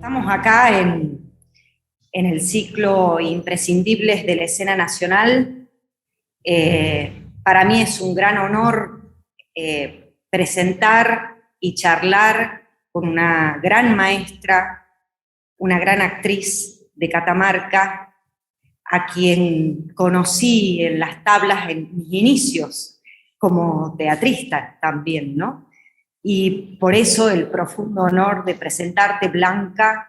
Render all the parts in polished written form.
Estamos acá en el ciclo Imprescindibles de la Escena Nacional. Para mí es un gran honor presentar y charlar con una gran maestra, una gran actriz de Catamarca, a quien conocí en las tablas en mis inicios como teatrista también, ¿no? Y por eso el profundo honor de presentarte, Blanca,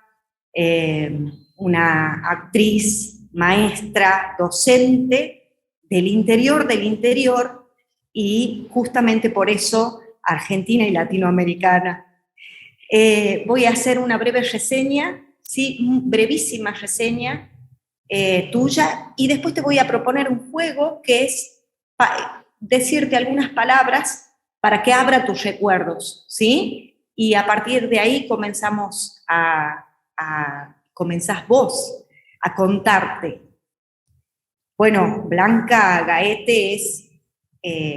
una actriz, maestra, docente del interior, y justamente por eso argentina y latinoamericana. Voy a hacer una breve reseña, ¿sí? Brevísima reseña tuya, y después te voy a proponer un juego que es decirte algunas palabras para que abra tus recuerdos, ¿sí? Y a partir de ahí comenzamos comenzás vos a contarte. Bueno, Blanca Gaete es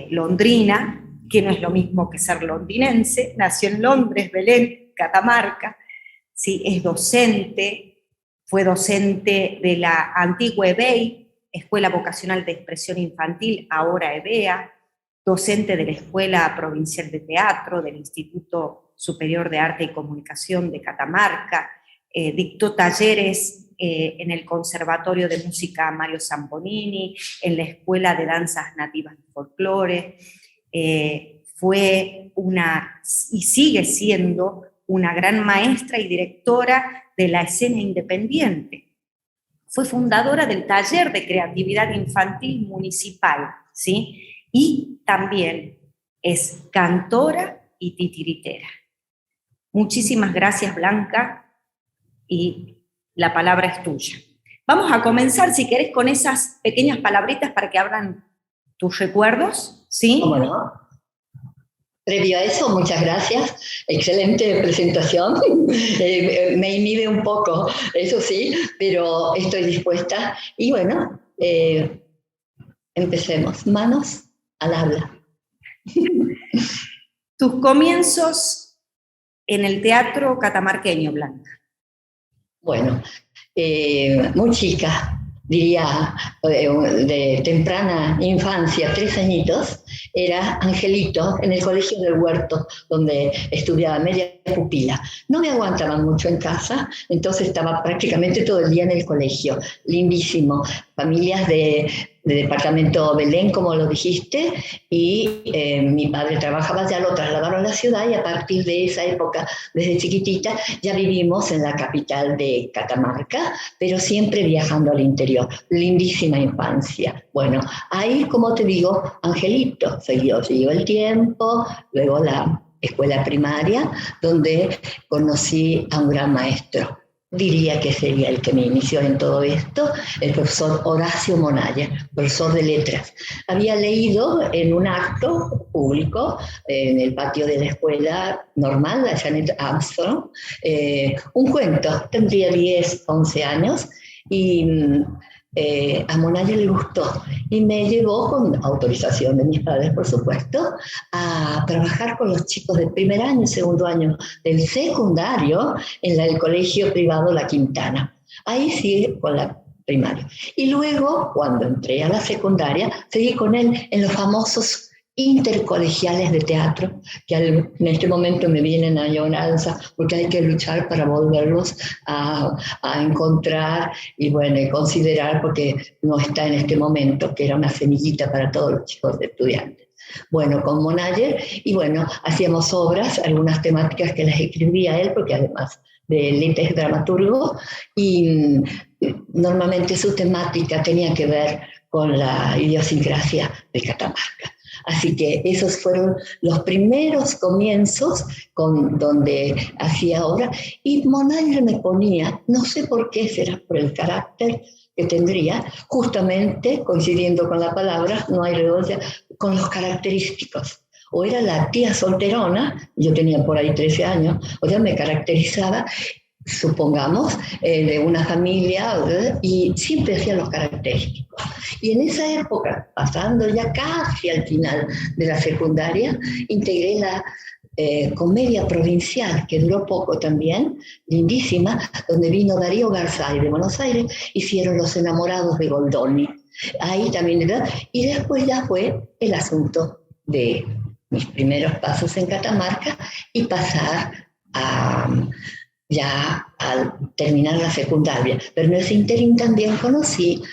londrina, que no es lo mismo que ser londinense, nació en Londres, Belén, Catamarca, ¿sí? Es docente, fue docente de la antigua EBEI, Escuela Vocacional de Expresión Infantil, ahora EBEA, docente de la Escuela Provincial de Teatro, del Instituto Superior de Arte y Comunicación de Catamarca, dictó talleres en el Conservatorio de Música Mario Zamponini, en la Escuela de Danzas Nativas y Folclore, fue y sigue siendo una gran maestra y directora de la escena independiente. Fue fundadora del Taller de Creatividad Infantil Municipal, ¿sí? Y también es cantora y titiritera. Muchísimas gracias, Blanca, y la palabra es tuya. Vamos a comenzar, si querés, con esas pequeñas palabritas para que abran tus recuerdos, ¿sí? ¿Cómo no? Previo a eso, muchas gracias. Excelente presentación. Me inhibe un poco, eso sí, pero estoy dispuesta. Y bueno, empecemos. Manos al habla. Tus comienzos en el teatro catamarqueño, Blanca. Bueno, muy chica, diría de temprana infancia, 3 añitos, era Angelito en el Colegio del Huerto, donde estudiaba media pupila. No me aguantaban mucho en casa, entonces estaba prácticamente todo el día en el colegio. Lindísimo. Familias de departamento Belén, como lo dijiste, y mi padre trabajaba, ya lo trasladaron a la ciudad, y a partir de esa época, desde chiquitita, ya vivimos en la capital de Catamarca, pero siempre viajando al interior. Lindísima infancia. Bueno, ahí, como te digo, Angelito, siguió el tiempo, luego la escuela primaria, donde conocí a un gran maestro. Diría que sería el que me inició en todo esto, el profesor Horacio Monayer, profesor de letras. Había leído en un acto público, en el patio de la escuela normal, la Janet Armstrong, un cuento, tendría 10, 11 años, y a Monayer le gustó y me llevó, con autorización de mis padres, por supuesto, a trabajar con los chicos del primer año y segundo año del secundario en el colegio privado La Quintana. Ahí sí, con la primaria. Y luego, cuando entré a la secundaria, seguí con él en los famosos intercolegiales de teatro, que en este momento me vienen a añoranza, porque hay que luchar para volverlos a encontrar y bueno, y considerar, porque no está en este momento, que era una semillita para todos los chicos de estudiantes. Bueno, con Monayer, y bueno, hacíamos obras, algunas temáticas que las escribía él, porque además de él es dramaturgo, y normalmente su temática tenía que ver con la idiosincrasia de Catamarca. Así que esos fueron los primeros comienzos donde hacía obra. Y Monayer me ponía, no sé por qué, será por el carácter que tendría, justamente, coincidiendo con la palabra, no hay redundancia, con los característicos. O era la tía solterona, yo tenía por ahí 13 años, o sea, me caracterizaba, supongamos, de una familia, y siempre hacía los característicos. Y en esa época, pasando ya casi al final de la secundaria, integré comedia provincial, que duró poco también, lindísima, donde vino Darío Garzay de Buenos Aires, hicieron Los Enamorados de Goldoni. Ahí también, ¿verdad? Y después ya fue el asunto de mis primeros pasos en Catamarca y pasar ya al terminar la secundaria. Pero en ese interín también conocí,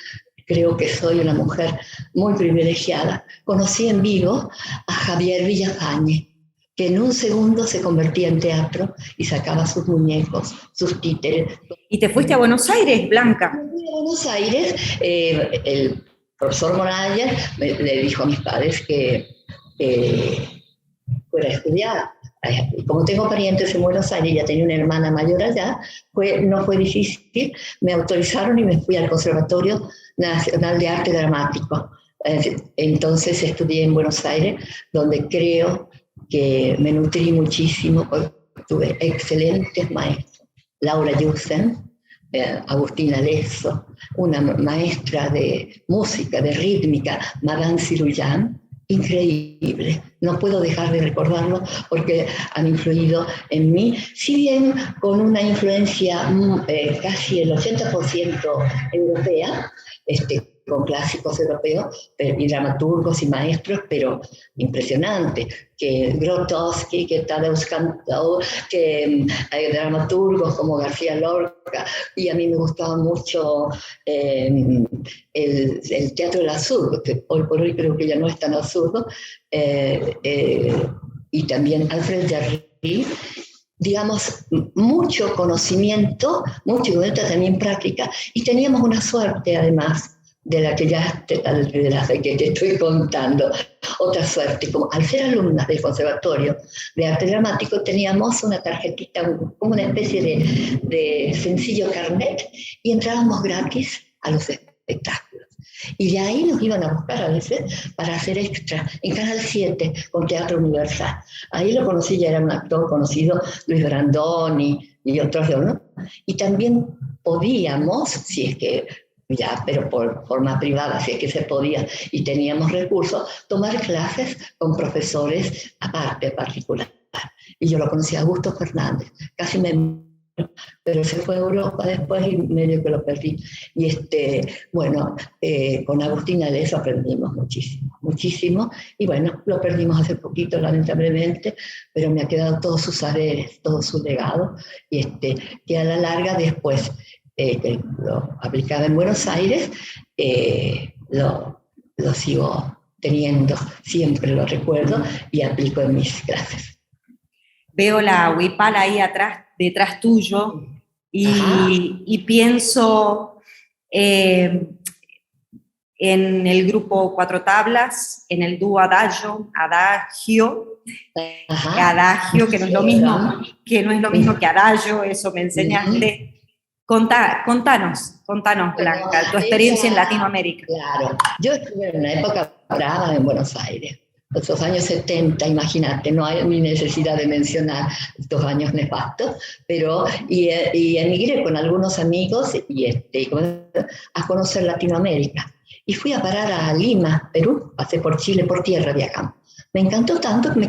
creo que soy una mujer muy privilegiada, conocí en vivo a Javier Villafañe, que en un segundo se convertía en teatro y sacaba sus muñecos, sus títeres. ¿Y te fuiste a Buenos Aires, Blanca? Me fui a Buenos Aires, el profesor Monayer le dijo a mis padres que fuera a estudiar. Como tengo parientes en Buenos Aires, ya tenía una hermana mayor allá, no fue difícil, me autorizaron y me fui al Conservatorio Nacional de Arte Dramático. Entonces estudié en Buenos Aires, donde creo que me nutrí muchísimo, porque tuve excelentes maestros. Laura Yusen, Agustina Leso, una maestra de música, de rítmica, Madame Cirullán, increíble. No puedo dejar de recordarlo porque han influido en mí, si bien con una influencia casi el 80% europea, con clásicos europeos y dramaturgos y maestros, pero impresionante, que Grotowski, que Tadeusz Kantor, que dramaturgos como García Lorca, y a mí me gustaba mucho el teatro del absurdo, que hoy por hoy creo que ya no es tan absurdo, y también Alfred Jarry, digamos, mucho conocimiento también práctica, y teníamos una suerte además, de la que te estoy contando, otra suerte, como al ser alumnas del Conservatorio de Arte Dramático teníamos una tarjetita, como una especie de sencillo carnet, y entrábamos gratis a los espectáculos. Y de ahí nos iban a buscar a veces para hacer extra en Canal 7 con Teatro Universal. Ahí lo conocí, ya era un actor conocido, Luis Brandoni y otros, ¿no? Y también podíamos, si es que ya, pero por forma privada, si es que se podía y teníamos recursos, tomar clases con profesores aparte, particular. Y yo lo conocí a Augusto Fernández, casi me... pero se fue a Europa después y medio que lo perdí. Y bueno, con Agustina Leso aprendimos muchísimo, y bueno, lo perdimos hace poquito, lamentablemente, pero me ha quedado todos sus saberes, todo su legado, y que a la larga después, que lo aplicaba en Buenos Aires, lo sigo teniendo, siempre lo recuerdo y aplico en mis clases. Veo la huipala ahí atrás, detrás tuyo, y pienso en el grupo Cuatro Tablas, en el dúo Adagio, que no es lo mismo, que Adagio, eso me enseñaste. Contanos, Blanca, tu experiencia en Latinoamérica. Claro, yo estuve en una época brava en Buenos Aires. Esos años 70, imagínate, no hay ni necesidad de mencionar estos años nefastos, pero y emigré con algunos amigos a conocer Latinoamérica. Y fui a parar a Lima, Perú, pasé por Chile, por tierra viajando. Me encantó tanto que me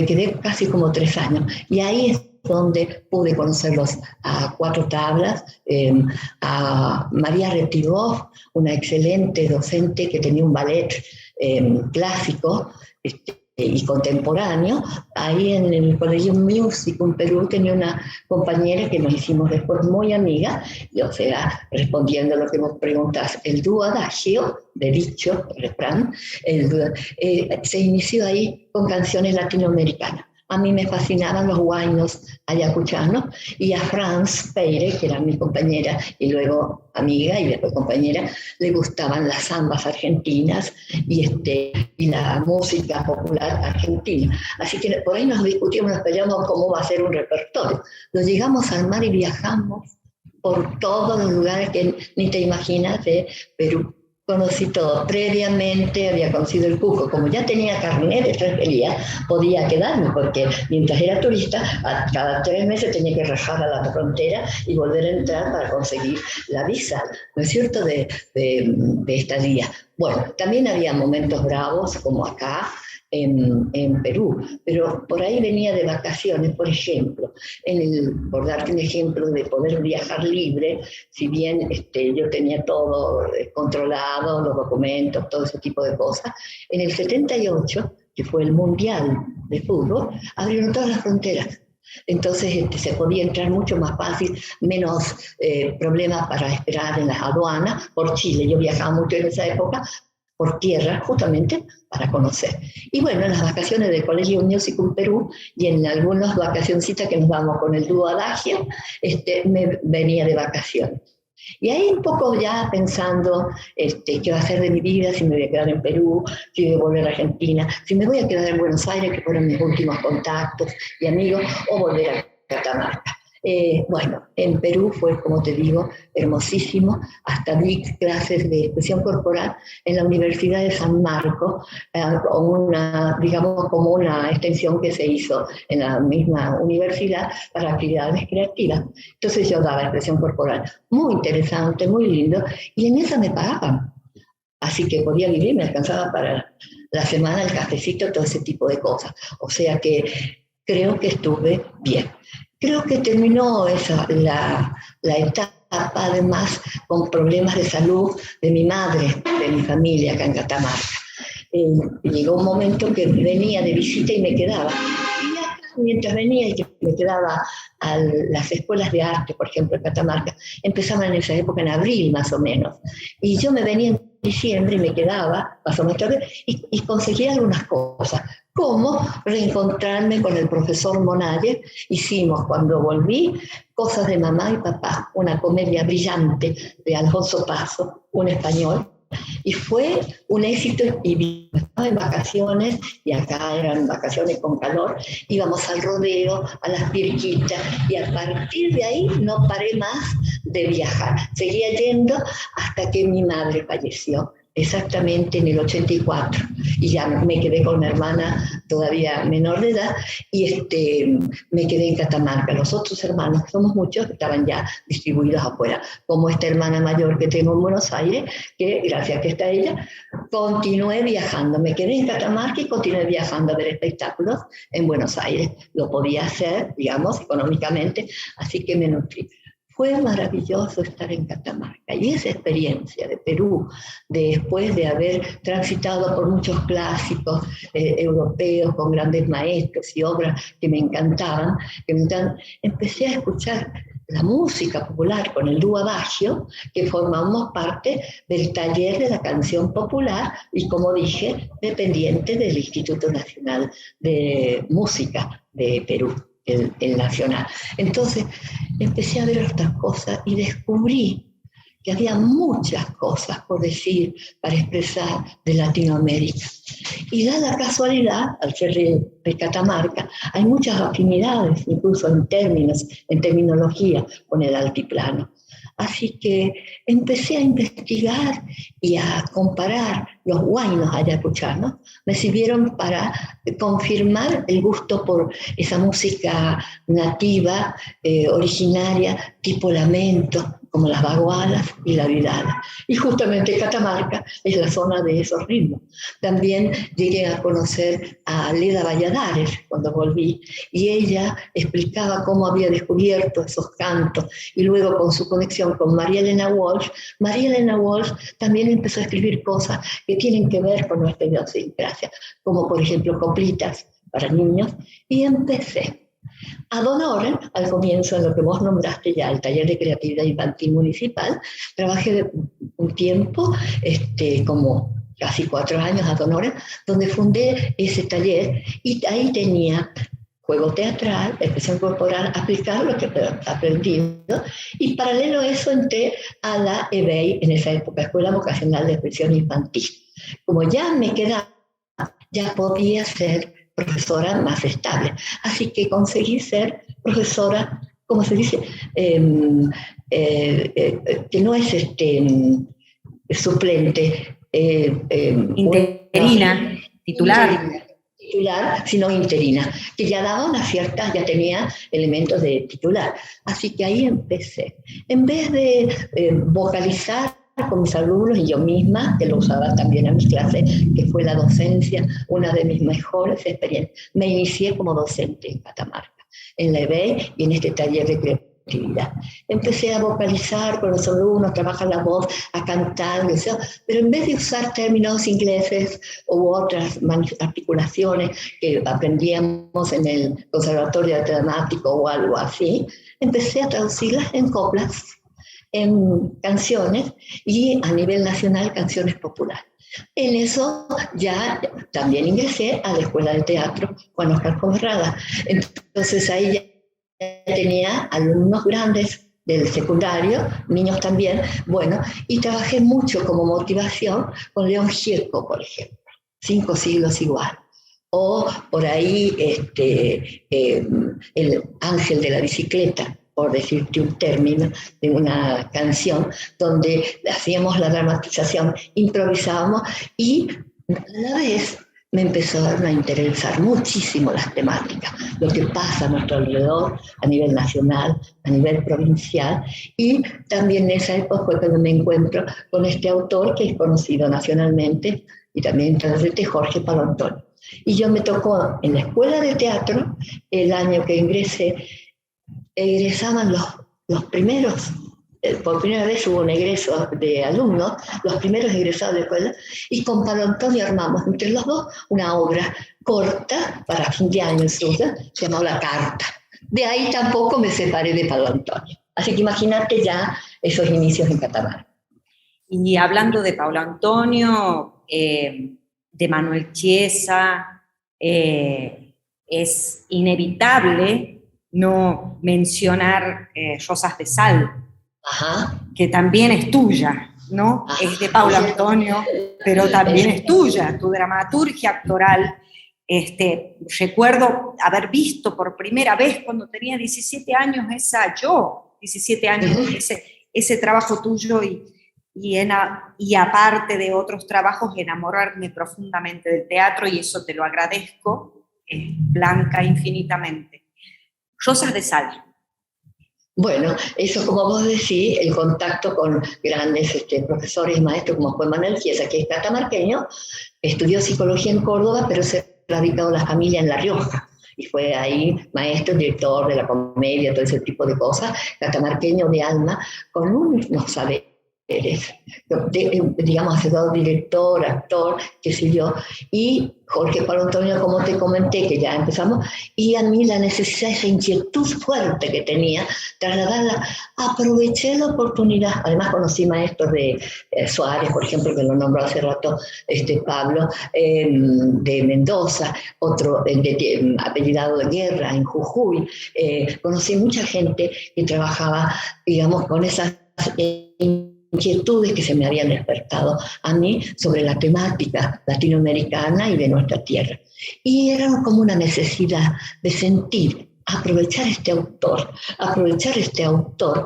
quedé casi como 3 años. Y ahí es donde pude conocerlos a Cuatro Tablas, a María Retivó, una excelente docente que tenía un ballet clásico y contemporáneo. Ahí en el Colegio Músico en Perú tenía una compañera que nos hicimos después muy amigas, y o sea, respondiendo a lo que vos preguntás, el dúo Adagio, de dicho, refrán, se inició ahí con canciones latinoamericanas. A mí me fascinaban los huaynos ayacuchanos, y a Franz Peire, que era mi compañera y luego amiga y después compañera, le gustaban las zambas argentinas y la música popular argentina. Así que por ahí nos discutimos, nos peleamos cómo va a ser un repertorio. Lo llegamos al mar y viajamos por todos los lugares que ni te imaginas de Perú. Conocí todo. Previamente había conocido el Cusco. Como ya tenía carnet de extranjería, podía quedarme, porque mientras era turista, cada 3 meses tenía que rajar a la frontera y volver a entrar para conseguir la visa, ¿no es cierto?, de estadía. Bueno, también había momentos bravos, como acá, en Perú, pero por ahí venía de vacaciones, por ejemplo, por darte un ejemplo de poder viajar libre, si bien yo tenía todo controlado, los documentos, todo ese tipo de cosas, en el 78, que fue el Mundial de Fútbol, abrieron todas las fronteras. Entonces se podía entrar mucho más fácil, menos problemas para esperar en las aduanas por Chile. Yo viajaba mucho en esa época por tierra, justamente para conocer. Y bueno, en las vacaciones del Colegio Musicum Perú y en algunas vacacioncitas que nos vamos con el dúo Adagio, me venía de vacaciones. Y ahí un poco ya pensando qué va a hacer de mi vida, si me voy a quedar en Perú, si voy a volver a Argentina, si me voy a quedar en Buenos Aires, que fueron mis últimos contactos y amigos, o volver a Catamarca. Bueno, en Perú fue, como te digo, hermosísimo. Hasta di clases de expresión corporal en la Universidad de San Marcos, digamos, como una extensión que se hizo en la misma universidad para actividades creativas. Entonces yo daba expresión corporal. Muy interesante, muy lindo. Y en esa me pagaban. Así que podía vivir, me alcanzaba para la semana, el cafecito, todo ese tipo de cosas. O sea que creo que estuve bien. Creo que terminó la etapa, además, con problemas de salud de mi madre, de mi familia acá en Catamarca. Llegó un momento que venía de visita y me quedaba. Y acá, mientras venía y que me quedaba a las escuelas de arte, por ejemplo, en Catamarca, empezaban en esa época, en abril más o menos. Y yo me venía en diciembre y me quedaba más o menos y conseguía algunas cosas. Como reencontrarme con el profesor Monalle. Hicimos, cuando volví, Cosas de mamá y papá, una comedia brillante de Alfonso Paso, un español, y fue un éxito. Y estaba en vacaciones, y acá eran vacaciones con calor, íbamos al rodeo, a las pirquitas, y a partir de ahí no paré más de viajar. Seguía yendo hasta que mi madre falleció, exactamente en el 84, y ya me quedé con una hermana todavía menor de edad, y me quedé en Catamarca. Los otros hermanos, somos muchos, estaban ya distribuidos afuera, como esta hermana mayor que tengo en Buenos Aires, que gracias a que está ella, continué viajando. Me quedé en Catamarca y continué viajando a ver espectáculos en Buenos Aires. Lo podía hacer, digamos, económicamente, así que me nutrí. Fue maravilloso estar en Catamarca, y esa experiencia de Perú, después de haber transitado por muchos clásicos europeos con grandes maestros y obras que me encantaban, empecé a escuchar la música popular con el dúo Adagio, que formamos parte del taller de la canción popular y, como dije, dependiente del Instituto Nacional de Música de Perú. El nacional. Entonces empecé a ver otras cosas y descubrí que había muchas cosas por decir, para expresar de Latinoamérica. Y da la casualidad, al ser de Catamarca, hay muchas afinidades, incluso en términos, en terminología, con el altiplano. Así que empecé a investigar y a comparar los huaynos ayacuchanos. Me sirvieron para confirmar el gusto por esa música nativa, originaria, tipo lamento, como las bagualas y la vidala. Y justamente Catamarca es la zona de esos ritmos. También llegué a conocer a Leda Valladares cuando volví, y ella explicaba cómo había descubierto esos cantos, y luego con su conexión con María Elena Walsh también empezó a escribir cosas que tienen que ver con nuestra idiosincrasia, como por ejemplo coplitas para niños, y empecé. Ad honorem, al comienzo, en lo que vos nombraste ya, el taller de creatividad infantil municipal, trabajé un tiempo, como casi 4 años ad honorem, donde fundé ese taller, y ahí tenía juego teatral, expresión corporal, aplicar lo que he aprendido, y paralelo a eso entré a la EBEI, en esa época, Escuela Vocacional de Expresión Infantil. Como ya me quedaba, ya podía ser profesora más estable. Así que conseguí ser profesora, ¿cómo se dice? Que no es suplente. Interina, titular. Titular, sino interina, que ya daba una cierta, ya tenía elementos de titular. Así que ahí empecé. En vez de vocalizar con mis alumnos y yo misma, que lo usaba también en mis clases, que fue la docencia, una de mis mejores experiencias. Me inicié como docente en Catamarca, en la EBE y en este taller de creatividad. Empecé a vocalizar con los alumnos, a trabajar la voz, a cantar, pero en vez de usar términos ingleses u otras articulaciones que aprendíamos en el Conservatorio Dramático o algo así, empecé a traducirlas en coplas, en canciones y a nivel nacional canciones populares. En eso ya también ingresé a la Escuela de Teatro Juan Oscar Conrada. Entonces ahí ya tenía alumnos grandes del secundario, niños también, bueno, y trabajé mucho como motivación con León Gieco, por ejemplo, 5 siglos igual. O por ahí el Ángel de la Bicicleta, por decirte un término de una canción, donde hacíamos la dramatización, improvisábamos y a la vez me empezaron a interesar muchísimo las temáticas, lo que pasa a nuestro alrededor a nivel nacional, a nivel provincial, y también en esa época fue cuando me encuentro con este autor que es conocido nacionalmente y también internacionalmente, Jorge Palo Antonio. Y yo me tocó en la Escuela de Teatro, el año que egresaban los primeros, por primera vez hubo un egreso de alumnos, los primeros egresados de la escuela, y con Palo Antonio armamos entre los dos una obra corta para fin de año suya, se llamaba La Carta. De ahí tampoco me separé de Palo Antonio. Así que imagínate ya esos inicios en Catamarca. Y hablando de Pablo Antonio, de Manuel Chiesa, es inevitable no mencionar Rosas de Sal, Ajá. que también es tuya, ¿no? Ajá. Es de Pablo Antonio, pero también es tuya, tu dramaturgia actoral. Recuerdo haber visto por primera vez cuando tenía 17 años 17 años, ese trabajo tuyo y aparte de otros trabajos, enamorarme profundamente del teatro, y eso te lo agradezco, Blanca, infinitamente. Rosas de Sal. Bueno, eso como vos decís, el contacto con grandes profesores y maestros como fue Manuel Chiesa, que es catamarqueño, estudió psicología en Córdoba, pero se ha radicado la familia en La Rioja. Y fue ahí maestro, director de la comedia, todo ese tipo de cosas, catamarqueño de alma, con unos saberes, digamos, hacedor, director, actor, qué sé yo, y Jorge Palo Antonio, como te comenté, que ya empezamos, y a mí la necesidad, esa inquietud fuerte que tenía, trasladarla, aproveché la oportunidad. Además conocí maestros de Suárez, por ejemplo, que lo nombró hace rato Pablo, de Mendoza, otro apellidado de Guerra, en Jujuy. Conocí mucha gente que trabajaba, digamos, con esas inquietudes que se me habían despertado a mí sobre la temática latinoamericana y de nuestra tierra. Y era como una necesidad de sentir, aprovechar este autor,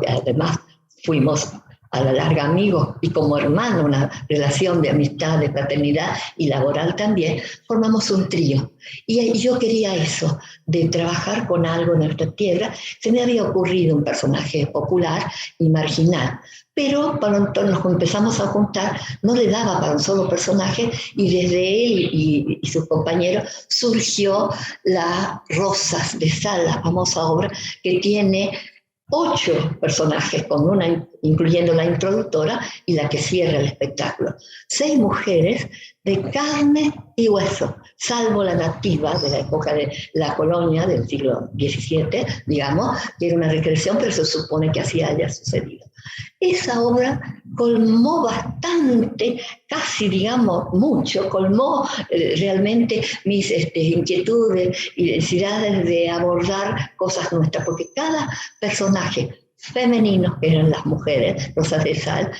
que además fuimos a la larga amigos y como hermanos, una relación de amistad, de fraternidad y laboral también, formamos un trío. Y yo quería eso, de trabajar con algo en nuestra tierra. Se me había ocurrido un personaje popular y marginal, pero cuando nos empezamos a juntar no le daba para un solo personaje, y desde él y sus compañeros surgió las Rosas de Sal, la famosa obra que tiene 8 personajes, con una, incluyendo la introductora y la que cierra el espectáculo. 6 mujeres de carne y hueso, salvo la nativa de la época de la colonia del siglo XVII, digamos, que era una recreación, pero se supone que así haya sucedido. Esa obra colmó bastante, casi digamos mucho, colmó realmente mis inquietudes y necesidades de abordar cosas nuestras, porque cada personaje femenino, que eran las mujeres, Rosas de Sal,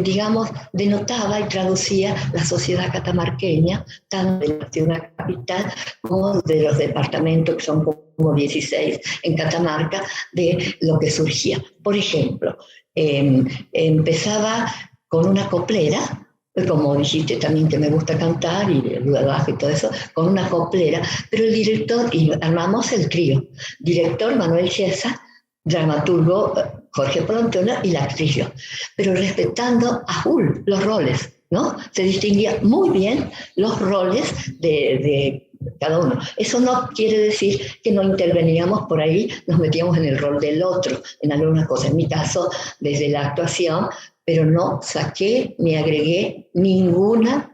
digamos, denotaba y traducía la sociedad catamarqueña, tanto de la ciudad capital como de los departamentos, que son como 16 en Catamarca, de lo que surgía. Por ejemplo, empezaba con una coplera, como dijiste también que me gusta cantar y el bajo y todo eso, con una coplera, pero el director, y armamos el trío, director Manuel Chiesa, dramaturgo Jorge Polantuono y la actriz yo, pero respetando a full los roles, ¿no? Se distinguía muy bien los roles de cada uno. Eso no quiere decir que no interveníamos por ahí, nos metíamos en el rol del otro, en algunas cosas. En mi caso, desde la actuación, pero no saqué ni agregué ninguna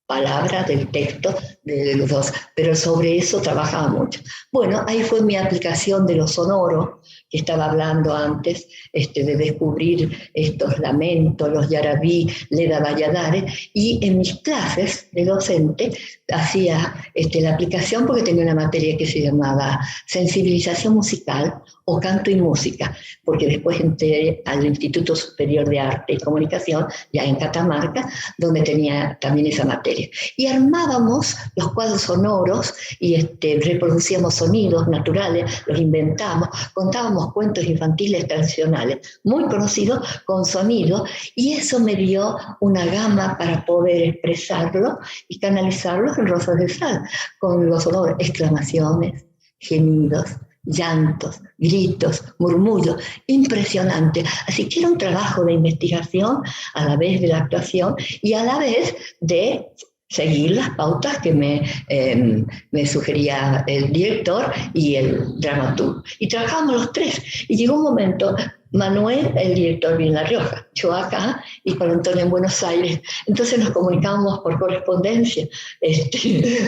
palabra del texto de los dos, pero sobre eso trabajaba mucho. Bueno, ahí fue mi aplicación de lo sonoro, que estaba hablando antes, de descubrir estos lamentos, los yarabí, Leda Valladares, y en mis clases de docente hacía la aplicación porque tenía una materia que se llamaba sensibilización musical o canto y música, porque después entré al Instituto Superior de Arte y Comunicación, ya en Catamarca, donde tenía también esa materia. Y armábamos los cuadros sonoros y reproducíamos sonidos naturales, los inventamos, contábamos cuentos infantiles tradicionales, muy conocidos con sonido, y eso me dio una gama para poder expresarlo y canalizarlos en Rosas de Sal, con los sonoros, exclamaciones, gemidos, llantos, gritos, murmullos, impresionante. Así que era un trabajo de investigación a la vez de la actuación y a la vez de seguir las pautas que me sugería el director y el dramaturgo. Y trabajamos los tres. Y llegó un momento, Manuel, el director, vive en La Rioja, yo acá, y Polantuono en Buenos Aires. Entonces nos comunicábamos por correspondencia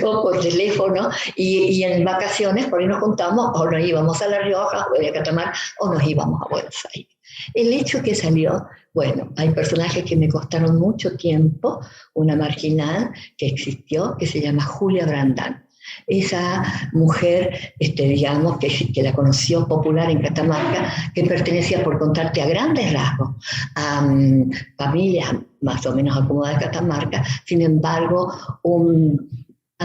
o por teléfono, y en vacaciones por ahí nos juntamos, o nos íbamos a La Rioja, o a Catamarca, o nos íbamos a Buenos Aires. El hecho que salió, bueno, hay personajes que me costaron mucho tiempo, una marginal que existió, que se llama Julia Brandán. Esa mujer, digamos, que la conoció popular en Catamarca, que pertenecía, por contarte a grandes rasgos, a familias más o menos acomodadas de Catamarca. Sin embargo,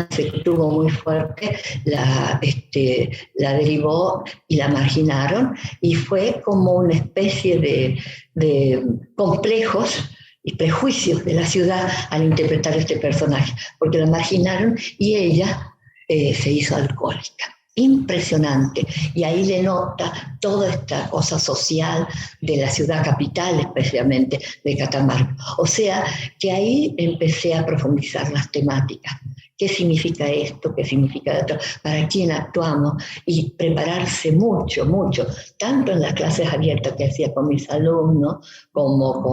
se tuvo muy fuerte, la derivó y la marginaron, y fue como una especie de complejos y prejuicios de la ciudad al interpretar este personaje, porque la marginaron y ella se hizo alcohólica. Impresionante, y ahí denota toda esta cosa social de la ciudad capital, especialmente de Catamarca. O sea, que ahí empecé a profundizar las temáticas. ¿Qué significa esto? ¿Qué significa esto? ¿Para quién actuamos? Y prepararse mucho, mucho, tanto en las clases abiertas que hacía con mis alumnos, como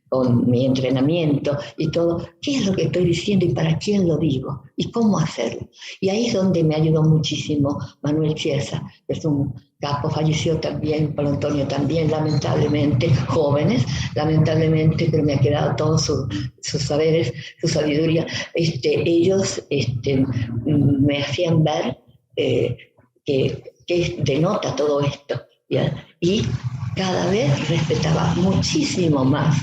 con mi entrenamiento y todo. ¿Qué es lo que estoy diciendo y para quién lo digo? ¿Y cómo hacerlo? Y ahí es donde me ayudó muchísimo Manuel Chiesa, que es un capo, falleció también, Polantuono también, lamentablemente, jóvenes, lamentablemente, pero me ha quedado todos sus saberes, su sabiduría. Ellos me hacían ver que denota todo esto, ¿ya? Y cada vez respetaba muchísimo más,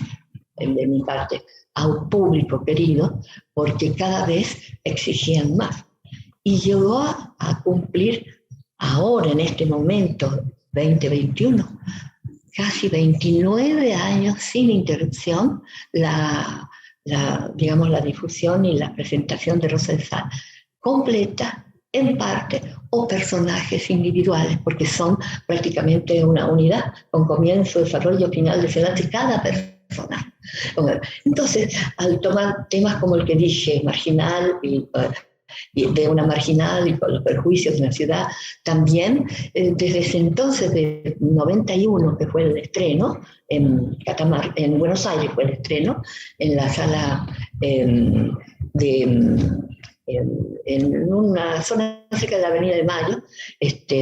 de mi parte, a un público querido, porque cada vez exigían más. Y llegó a cumplir ahora, en este momento, 2021, casi 29 años sin interrupción, digamos, la difusión y la presentación de Rosas de Sal, completa, en parte, o personajes individuales, porque son prácticamente una unidad, con comienzo, desarrollo, final, desenlace, cada personaje. Entonces, al tomar temas como el que dije, marginal, y de una marginal y con los perjuicios de una ciudad, también desde ese entonces, de 91, que fue el estreno, en Buenos Aires fue el estreno, en la sala en una zona cerca de la Avenida de Mayo,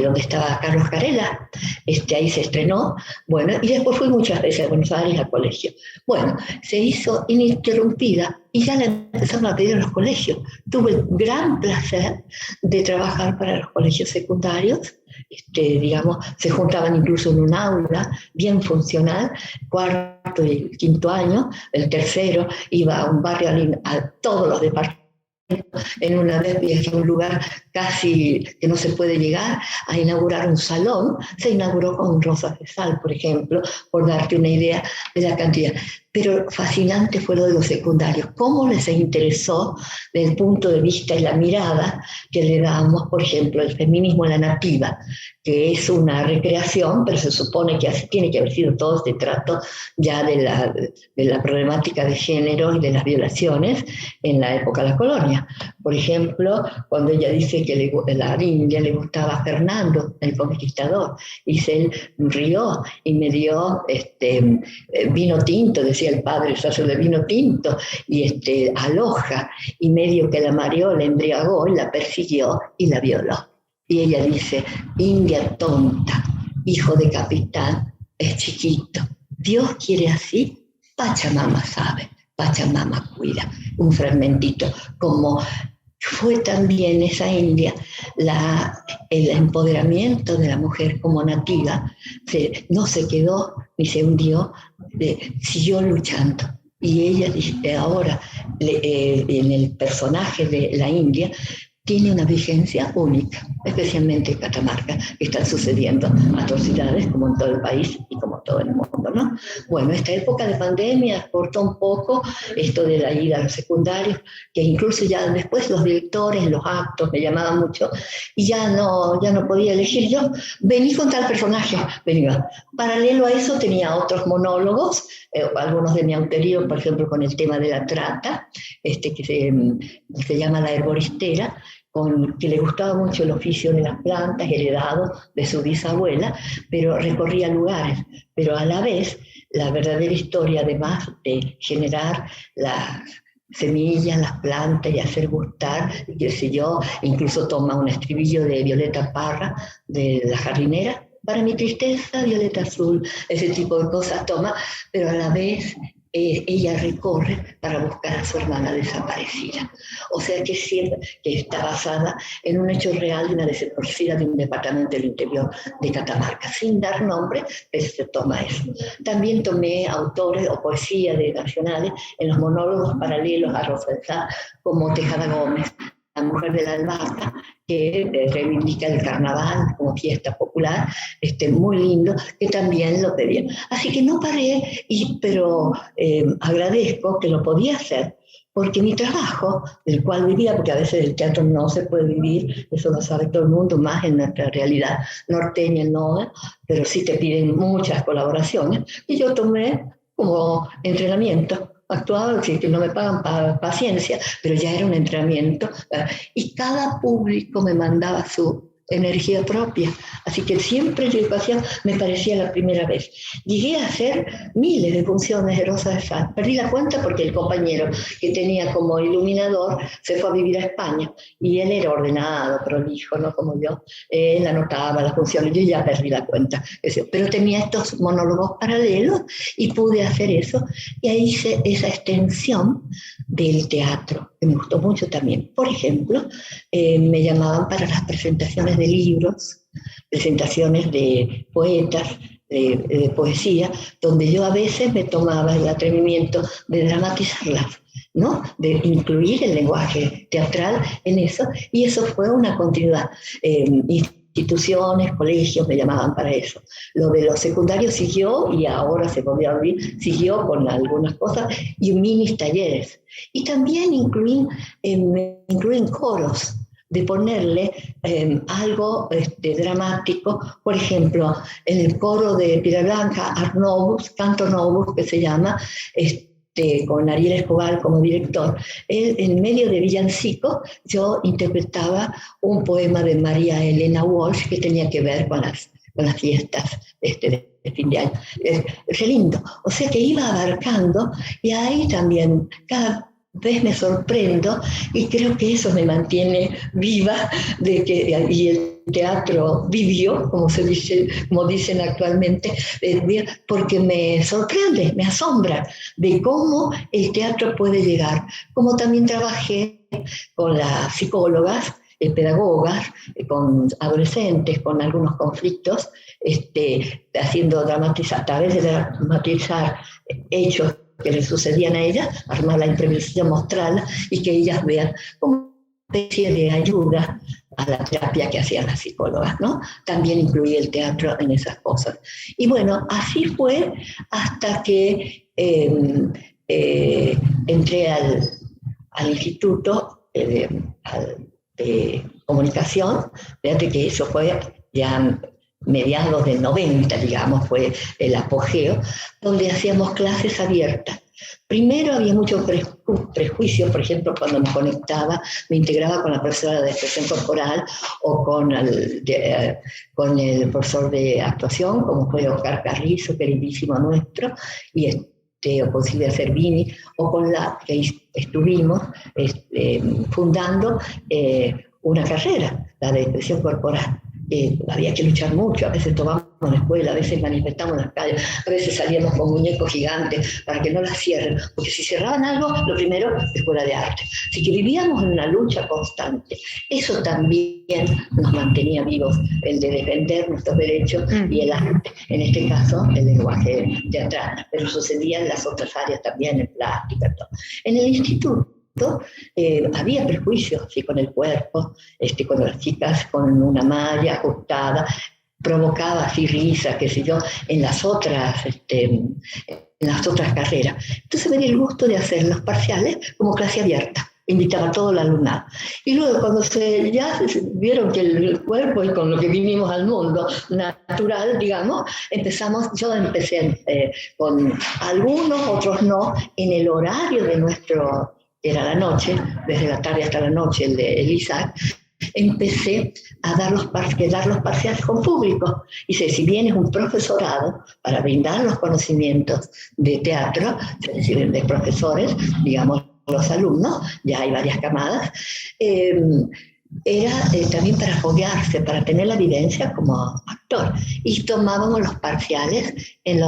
donde estaba Carlos Carela, ahí se estrenó, bueno, y después fui muchas veces a Buenos Aires al colegio. Bueno, se hizo ininterrumpida y ya la empezaron a pedir en los colegios. Tuve el gran placer de trabajar para los colegios secundarios, digamos, se juntaban incluso en un aula bien funcional, cuarto y quinto año, el tercero iba a un barrio a todos los departamentos. En una vez viajé a un lugar casi que no se puede llegar a inaugurar un salón, se inauguró con Rosas de Sal, por ejemplo, por darte una idea de la cantidad. Pero fascinante fue lo de los secundarios, cómo les interesó desde el punto de vista y la mirada que le damos, por ejemplo, el feminismo en la nativa, que es una recreación, pero se supone que así tiene que haber sido todo este trato ya de la problemática de género y de las violaciones en la época de la colonia. Por ejemplo, cuando ella dice que la India le gustaba a Fernando, el conquistador, dice, él rió y me dio vino tinto, decía el padre, socio de vino tinto, y aloja, y medio que la mareó, la embriagó, la persiguió y la violó. Y ella dice, India tonta, hijo de capitán, es chiquito. Dios quiere así, Pachamama sabe, Pachamama cuida. Un fragmentito, como fue también esa India el empoderamiento de la mujer como nativa, no se quedó ni se hundió, siguió luchando. Y ella ahora, en el personaje de la India, tiene una vigencia única, especialmente en Catamarca, que están sucediendo atrocidades como en todo el país y como todo el mundo, ¿no? Bueno, esta época de pandemia cortó un poco esto de la ida a los secundarios, que incluso ya después los directores, los actos me llamaban mucho, y ya no podía elegir yo, vení con tal personaje, venía. Paralelo a eso tenía otros monólogos, algunos de mi autoría, por ejemplo, con el tema de la trata, que se llama La Herboristera, que le gustaba mucho el oficio de las plantas, heredado de su bisabuela, pero recorría lugares. Pero a la vez, la verdadera historia, además de generar las semillas, las plantas y hacer gustar, qué sé yo, incluso toma un estribillo de Violeta Parra, de La Jardinera, para mi tristeza, violeta azul, ese tipo de cosas toma, pero a la vez ella recorre para buscar a su hermana desaparecida. O sea que siempre que está basada en un hecho real de una desaparecida de un departamento del interior de Catamarca. Sin dar nombre, se toma eso. También tomé autores o poesía de nacionales en los monólogos paralelos a Rosenzá, como Tejada Gómez, La mujer de la albahaca, que reivindica el carnaval como fiesta popular, muy lindo, que también lo pedían. Así que no paré, pero agradezco que lo podía hacer, porque mi trabajo, del cual vivía, porque a veces el teatro no se puede vivir, eso lo sabe todo el mundo, más en nuestra realidad norteña, no, pero sí te piden muchas colaboraciones, y yo tomé como entrenamiento. Actuaba, sí, que no me pagan paciencia, pero ya era un entrenamiento. Y cada público me mandaba su energía propia. Así que siempre la educación me parecía la primera vez. Llegué a hacer miles de funciones de Rosa de Sal. Perdí la cuenta porque el compañero que tenía como iluminador se fue a vivir a España. Y él era ordenado, prolijo, no como yo. Él anotaba las funciones. Yo ya perdí la cuenta. Pero tenía estos monólogos paralelos y pude hacer eso. Y ahí hice esa extensión del teatro, que me gustó mucho también. Por ejemplo, me llamaban para las presentaciones de libros, presentaciones de poetas, de poesía, donde yo a veces me tomaba el atrevimiento de dramatizarlas, ¿no? De incluir el lenguaje teatral en eso, y eso fue una continuidad. Instituciones, colegios me llamaban para eso. Lo de los secundarios siguió y ahora se volvió a abrir, siguió con algunas cosas y mini talleres. Y también incluí coros, de ponerle algo dramático. Por ejemplo, en el coro de Piedra Blanca, Art Novus, Canto Novus, que se llama, con Ariel Escobar como director, en medio de villancico yo interpretaba un poema de María Elena Walsh que tenía que ver con las fiestas de fin de año. Es lindo. O sea que iba abarcando, y ahí también cada vez me sorprendo, y creo que eso me mantiene viva, y el teatro vivió, como dicen actualmente, porque me sorprende, me asombra de cómo el teatro puede llegar. Como también trabajé con las psicólogas, pedagogas, con adolescentes, con algunos conflictos, haciendo dramatizar, a través de dramatizar hechos que le sucedían a ellas, armar la improvisación, mostrarla y que ellas vean como una especie de ayuda a la terapia que hacían las psicólogas, ¿no? También incluí el teatro en esas cosas. Y bueno, así fue hasta que eh, entré al instituto de comunicación. Fíjate que eso fue ya mediados del 90, digamos, fue el apogeo, donde hacíamos clases abiertas. Primero había muchos prejuicios, por ejemplo, cuando me conectaba, me integraba con la profesora de expresión corporal o con el profesor de actuación, como fue Oscar Carrizo, queridísimo nuestro, o con Silvia Cervini, o con la que estuvimos fundando una carrera, la de expresión corporal. Había que luchar mucho, a veces tomábamos la escuela, a veces manifestamos en las calles, a veces salíamos con muñecos gigantes para que no la cierren, porque si cerraban algo, lo primero, escuela de arte. Así que vivíamos en una lucha constante. Eso también nos mantenía vivos, el de defender nuestros derechos y el arte, en este caso el lenguaje teatral, pero sucedía en las otras áreas también, en plástica, todo. En el instituto había prejuicios ¿sí? Con el cuerpo, con las chicas con una malla ajustada, provocaba así risa, qué sé yo, en las otras carreras. Entonces me di el gusto de hacer los parciales como clase abierta, invitaba a todo el alumnado. Y luego cuando ya vieron que el cuerpo y con lo que vinimos al mundo natural, digamos, yo empecé con algunos, otros no, en el horario de nuestro, era la noche, desde la tarde hasta la noche, el ISAC, empecé a dar los parciales con público. Y si bien es un profesorado para brindar los conocimientos de teatro, es decir, de profesores, digamos, los alumnos, ya hay varias camadas, era también para foguearse, para tener la evidencia como actor. Y tomábamos los parciales en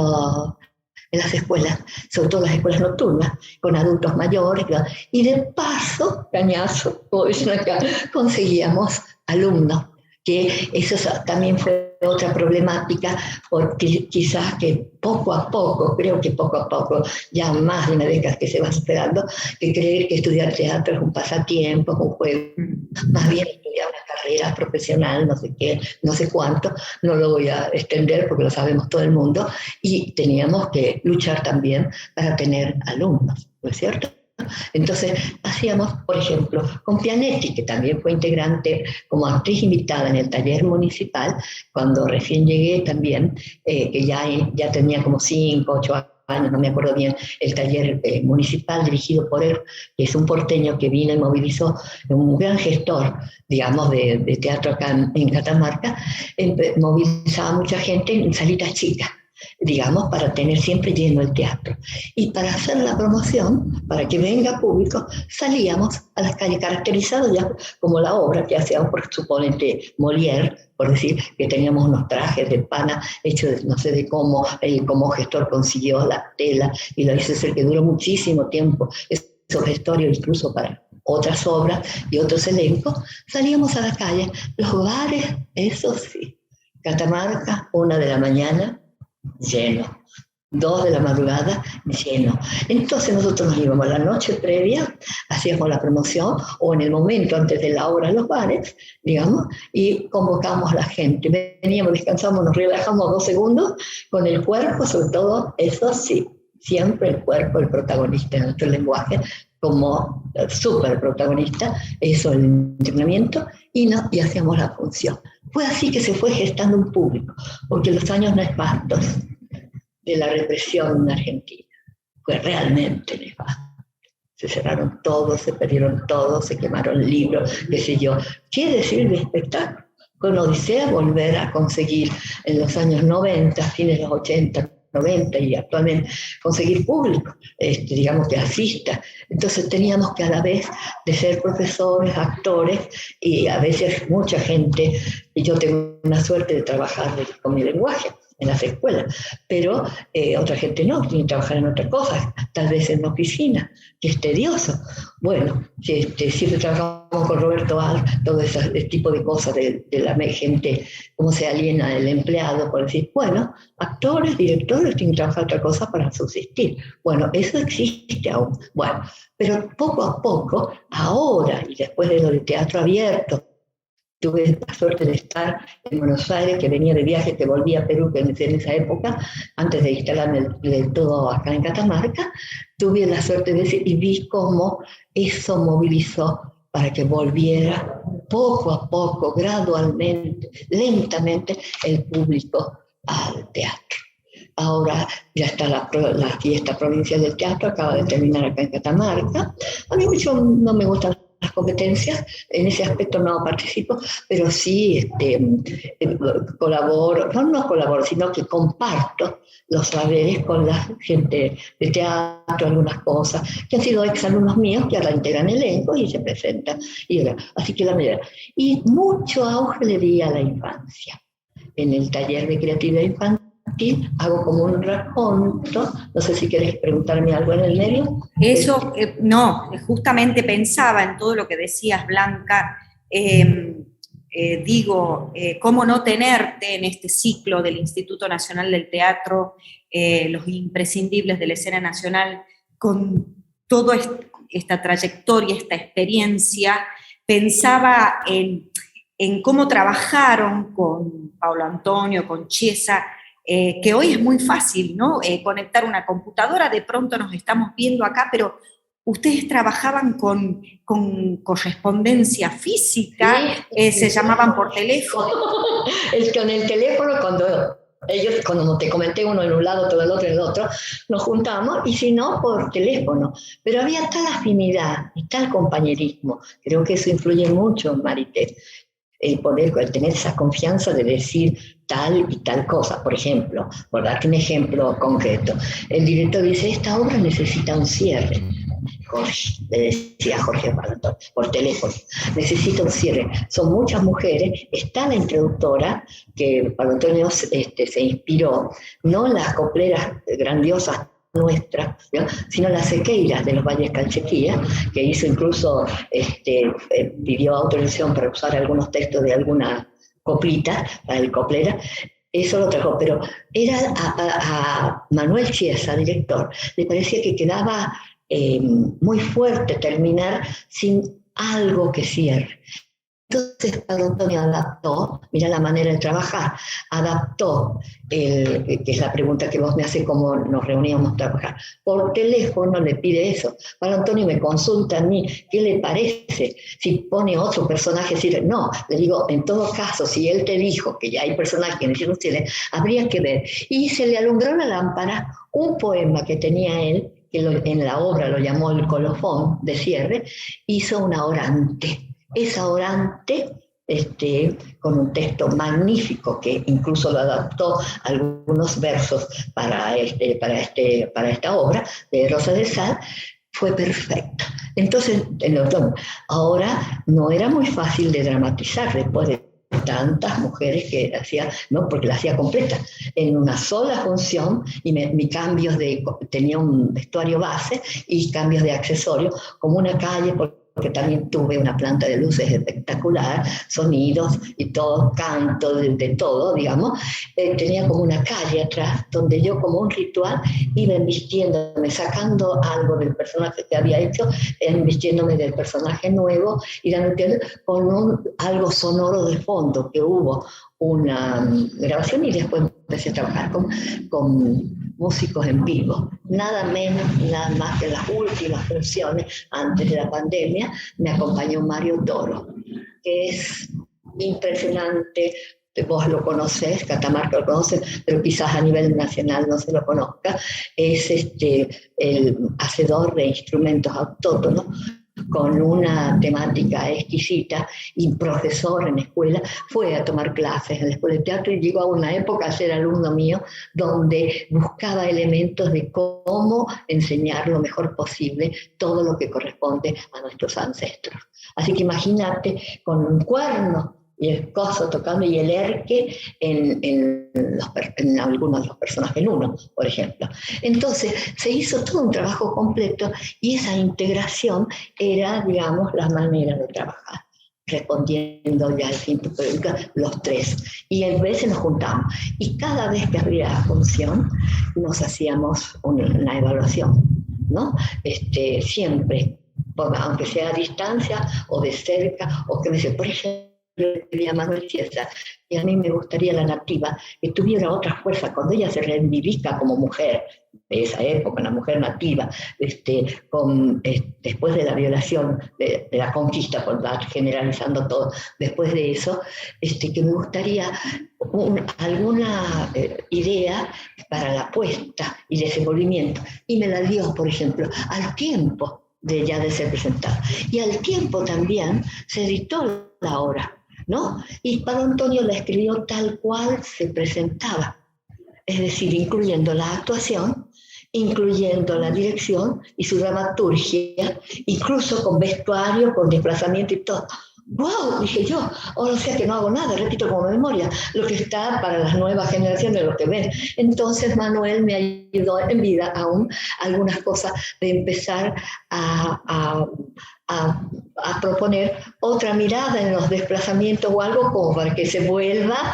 las escuelas, sobre todo las escuelas nocturnas, con adultos mayores, y de paso, cañazo, como dicen acá, conseguíamos alumnos, que eso también fue otra problemática, porque quizás que poco a poco, creo que poco a poco, ya más de una década que se va superando, que creer que estudiar teatro es un pasatiempo, es un juego, más bien estudiar una carrera profesional, no sé qué, no sé cuánto, no lo voy a extender porque lo sabemos todo el mundo, y teníamos que luchar también para tener alumnos, ¿no es cierto? Entonces hacíamos, por ejemplo, con Pianetti, que también fue integrante como actriz invitada en el taller municipal, cuando recién llegué también, que ya tenía como 5, 8 años, no me acuerdo bien, el taller municipal dirigido por él, que es un porteño que vino y movilizó, un gran gestor, digamos, de teatro acá en Catamarca, movilizaba mucha gente en salitas chicas, digamos, para tener siempre lleno el teatro. Y para hacer la promoción, para que venga público, salíamos a las calles, caracterizados ya como la obra que hacíamos, por suponente Molière, por decir que teníamos unos trajes de pana hechos de no sé de cómo, como gestor consiguió la tela y lo hizo ser que duró muchísimo tiempo, esos gestorios incluso para otras obras y otros elencos. Salíamos a la calle, los bares, eso sí, Catamarca, 1 de la mañana, lleno, 2 de la madrugada, lleno. Entonces nosotros nos íbamos la noche previa, hacíamos la promoción, o en el momento antes de la obra en los bares, digamos, y convocábamos a la gente. Veníamos, descansamos, nos relajamos 2 segundos, con el cuerpo, sobre todo, eso sí, siempre el cuerpo, el protagonista de nuestro lenguaje, como súper protagonista, eso el entrenamiento, y hacíamos la función. Fue así que se fue gestando un público, porque los años nefastos de la represión en Argentina fue realmente nefasto. Se cerraron todos, se perdieron todos, se quemaron libros, qué sé yo. ¿Qué decir de espectáculo? Con odisea volver a conseguir en los años 90, fines de los 80, 90 y actualmente conseguir público, digamos que asista. Entonces teníamos que a la vez de ser profesores, actores y a veces mucha gente, y yo tengo una suerte de trabajar con mi lenguaje en las escuelas, pero otra gente no, tiene que trabajar en otras cosas, tal vez en una oficina, que es tedioso. Bueno, siempre trabajamos con Roberto Al, todo ese tipo de cosas de la gente, cómo se aliena el empleado, por decir, bueno, actores, directores tienen que trabajar otra cosa para subsistir. Bueno, eso existe aún. Bueno, pero poco a poco, ahora y después de lo de teatro abierto, tuve la suerte de estar en Buenos Aires, que venía de viaje, que volvía a Perú, que en esa época, antes de instalarme del todo acá en Catamarca, tuve la suerte de decir, y vi cómo eso movilizó para que volviera poco a poco, gradualmente, lentamente, el público al teatro. Ahora ya está la fiesta provincial del teatro, acaba de terminar acá en Catamarca. A mí mucho no me gustan las competencias, en ese aspecto no participo, pero sí colaboro, no colaboro, sino que comparto los saberes con la gente de teatro, algunas cosas, que han sido exalumnos míos que ahora integran elenco y se presentan. Así que la manera. Y mucho auge le di a la infancia. En el taller de creatividad infantil hago como un raconto, no sé si querés preguntarme algo en el medio. Eso, no, justamente pensaba en todo lo que decías, Blanca. ¿Cómo no tenerte en este ciclo del Instituto Nacional del Teatro, los imprescindibles de la escena nacional, con toda esta trayectoria, esta experiencia? Pensaba en cómo trabajaron con Paulo Antonio, con Chiesa, que hoy es muy fácil, ¿no? Conectar una computadora, de pronto nos estamos viendo acá, pero ustedes trabajaban con correspondencia física, sí, se llamaban por teléfono. Con el teléfono, cuando te comenté, uno en un lado, todo el otro en el otro, nos juntamos, y si no, por teléfono. Pero había tal afinidad y tal compañerismo. Creo que eso influye mucho, Marité, el tener esa confianza de decir tal y tal cosa. Por ejemplo, por darte un ejemplo concreto, el director dice, esta obra necesita un cierre. Jorge, le decía Jorge Balantón, por teléfono, necesita un cierre. Son muchas mujeres, está la introductora, que Balantón se inspiró, no las copleras grandiosas nuestras, ¿no?, sino las sequeiras de los Valles Calchaquías, que hizo incluso, pidió autorización para usar algunos textos de alguna coplita para el coplera. Eso lo trajo, pero era a Manuel Chiesa, director, le parecía que quedaba muy fuerte terminar sin algo que cierre. Entonces Pablo Antonio adaptó, mira la manera de trabajar, adaptó, que es la pregunta que vos me haces, cómo nos reuníamos a trabajar. Por teléfono le pide eso. Pablo Antonio me consulta a mí, ¿qué le parece? Si pone otro personaje, decir, no, le digo, en todo caso, si él te dijo que ya hay personajes que necesitan ustedes, habría que ver. Y se le alumbró la lámpara un poema que tenía él, que en la obra lo llamó el colofón de cierre, hizo una orante. Esa orante, con un texto magnífico, que incluso lo adaptó algunos versos para esta obra de Rosa de Sal, fue perfecta. Entonces, ahora no era muy fácil de dramatizar después de tantas mujeres que hacía, no, porque la hacía completa, en una sola función, y tenía un vestuario base y cambios de accesorios, como una calle, porque también tuve una planta de luces espectacular, sonidos y todo, canto, de todo, digamos. Tenía como una calle atrás, donde yo, como un ritual, iba embistiéndome, sacando algo del personaje que había hecho, embistiéndome del personaje nuevo, y con algo sonoro de fondo, que hubo una grabación, y después empecé a trabajar con músicos en vivo. Nada menos, nada más que las últimas funciones antes de la pandemia, me acompañó Mario Toro, que es impresionante. Vos lo conocés, Catamarca lo conoce, pero quizás a nivel nacional no se lo conozca. Es el hacedor de instrumentos autóctonos, con una temática exquisita, y profesor en escuela, fue a tomar clases en la escuela de teatro, y llegó a una época a ser alumno mío, donde buscaba elementos de cómo enseñar lo mejor posible todo lo que corresponde a nuestros ancestros. Así que imagínate, con un cuerno y el coso tocando, y el erque en algunos de los personajes, en uno, por ejemplo. Entonces se hizo todo un trabajo completo, y esa integración era, digamos, la manera de trabajar, respondiendo ya al fin los tres. Y a veces nos juntamos, y cada vez que había función nos hacíamos una evaluación, ¿no? Siempre, aunque sea a distancia o de cerca, o que me dice, por ejemplo, quería Manuel Chiesa, y a mí me gustaría la nativa, que tuviera otra fuerza, cuando ella se reivindica como mujer de esa época, una mujer nativa, después de la violación, de la conquista, por estar generalizando todo, después de eso, que me gustaría alguna idea para la puesta y desenvolvimiento, y me la dio, por ejemplo, al tiempo de ser presentada. Y al tiempo también se editó la obra, ¿no? Y Pablo Antonio la escribió tal cual se presentaba, es decir, incluyendo la actuación, incluyendo la dirección y su dramaturgia, incluso con vestuario, con desplazamiento y todo. ¡Wow! Dije yo, o sea que no hago nada, repito como memoria, lo que está para las nuevas generaciones, lo que ven. Entonces Manuel me ayudó en vida aún algunas cosas de empezar a proponer otra mirada en los desplazamientos o algo como para que se vuelva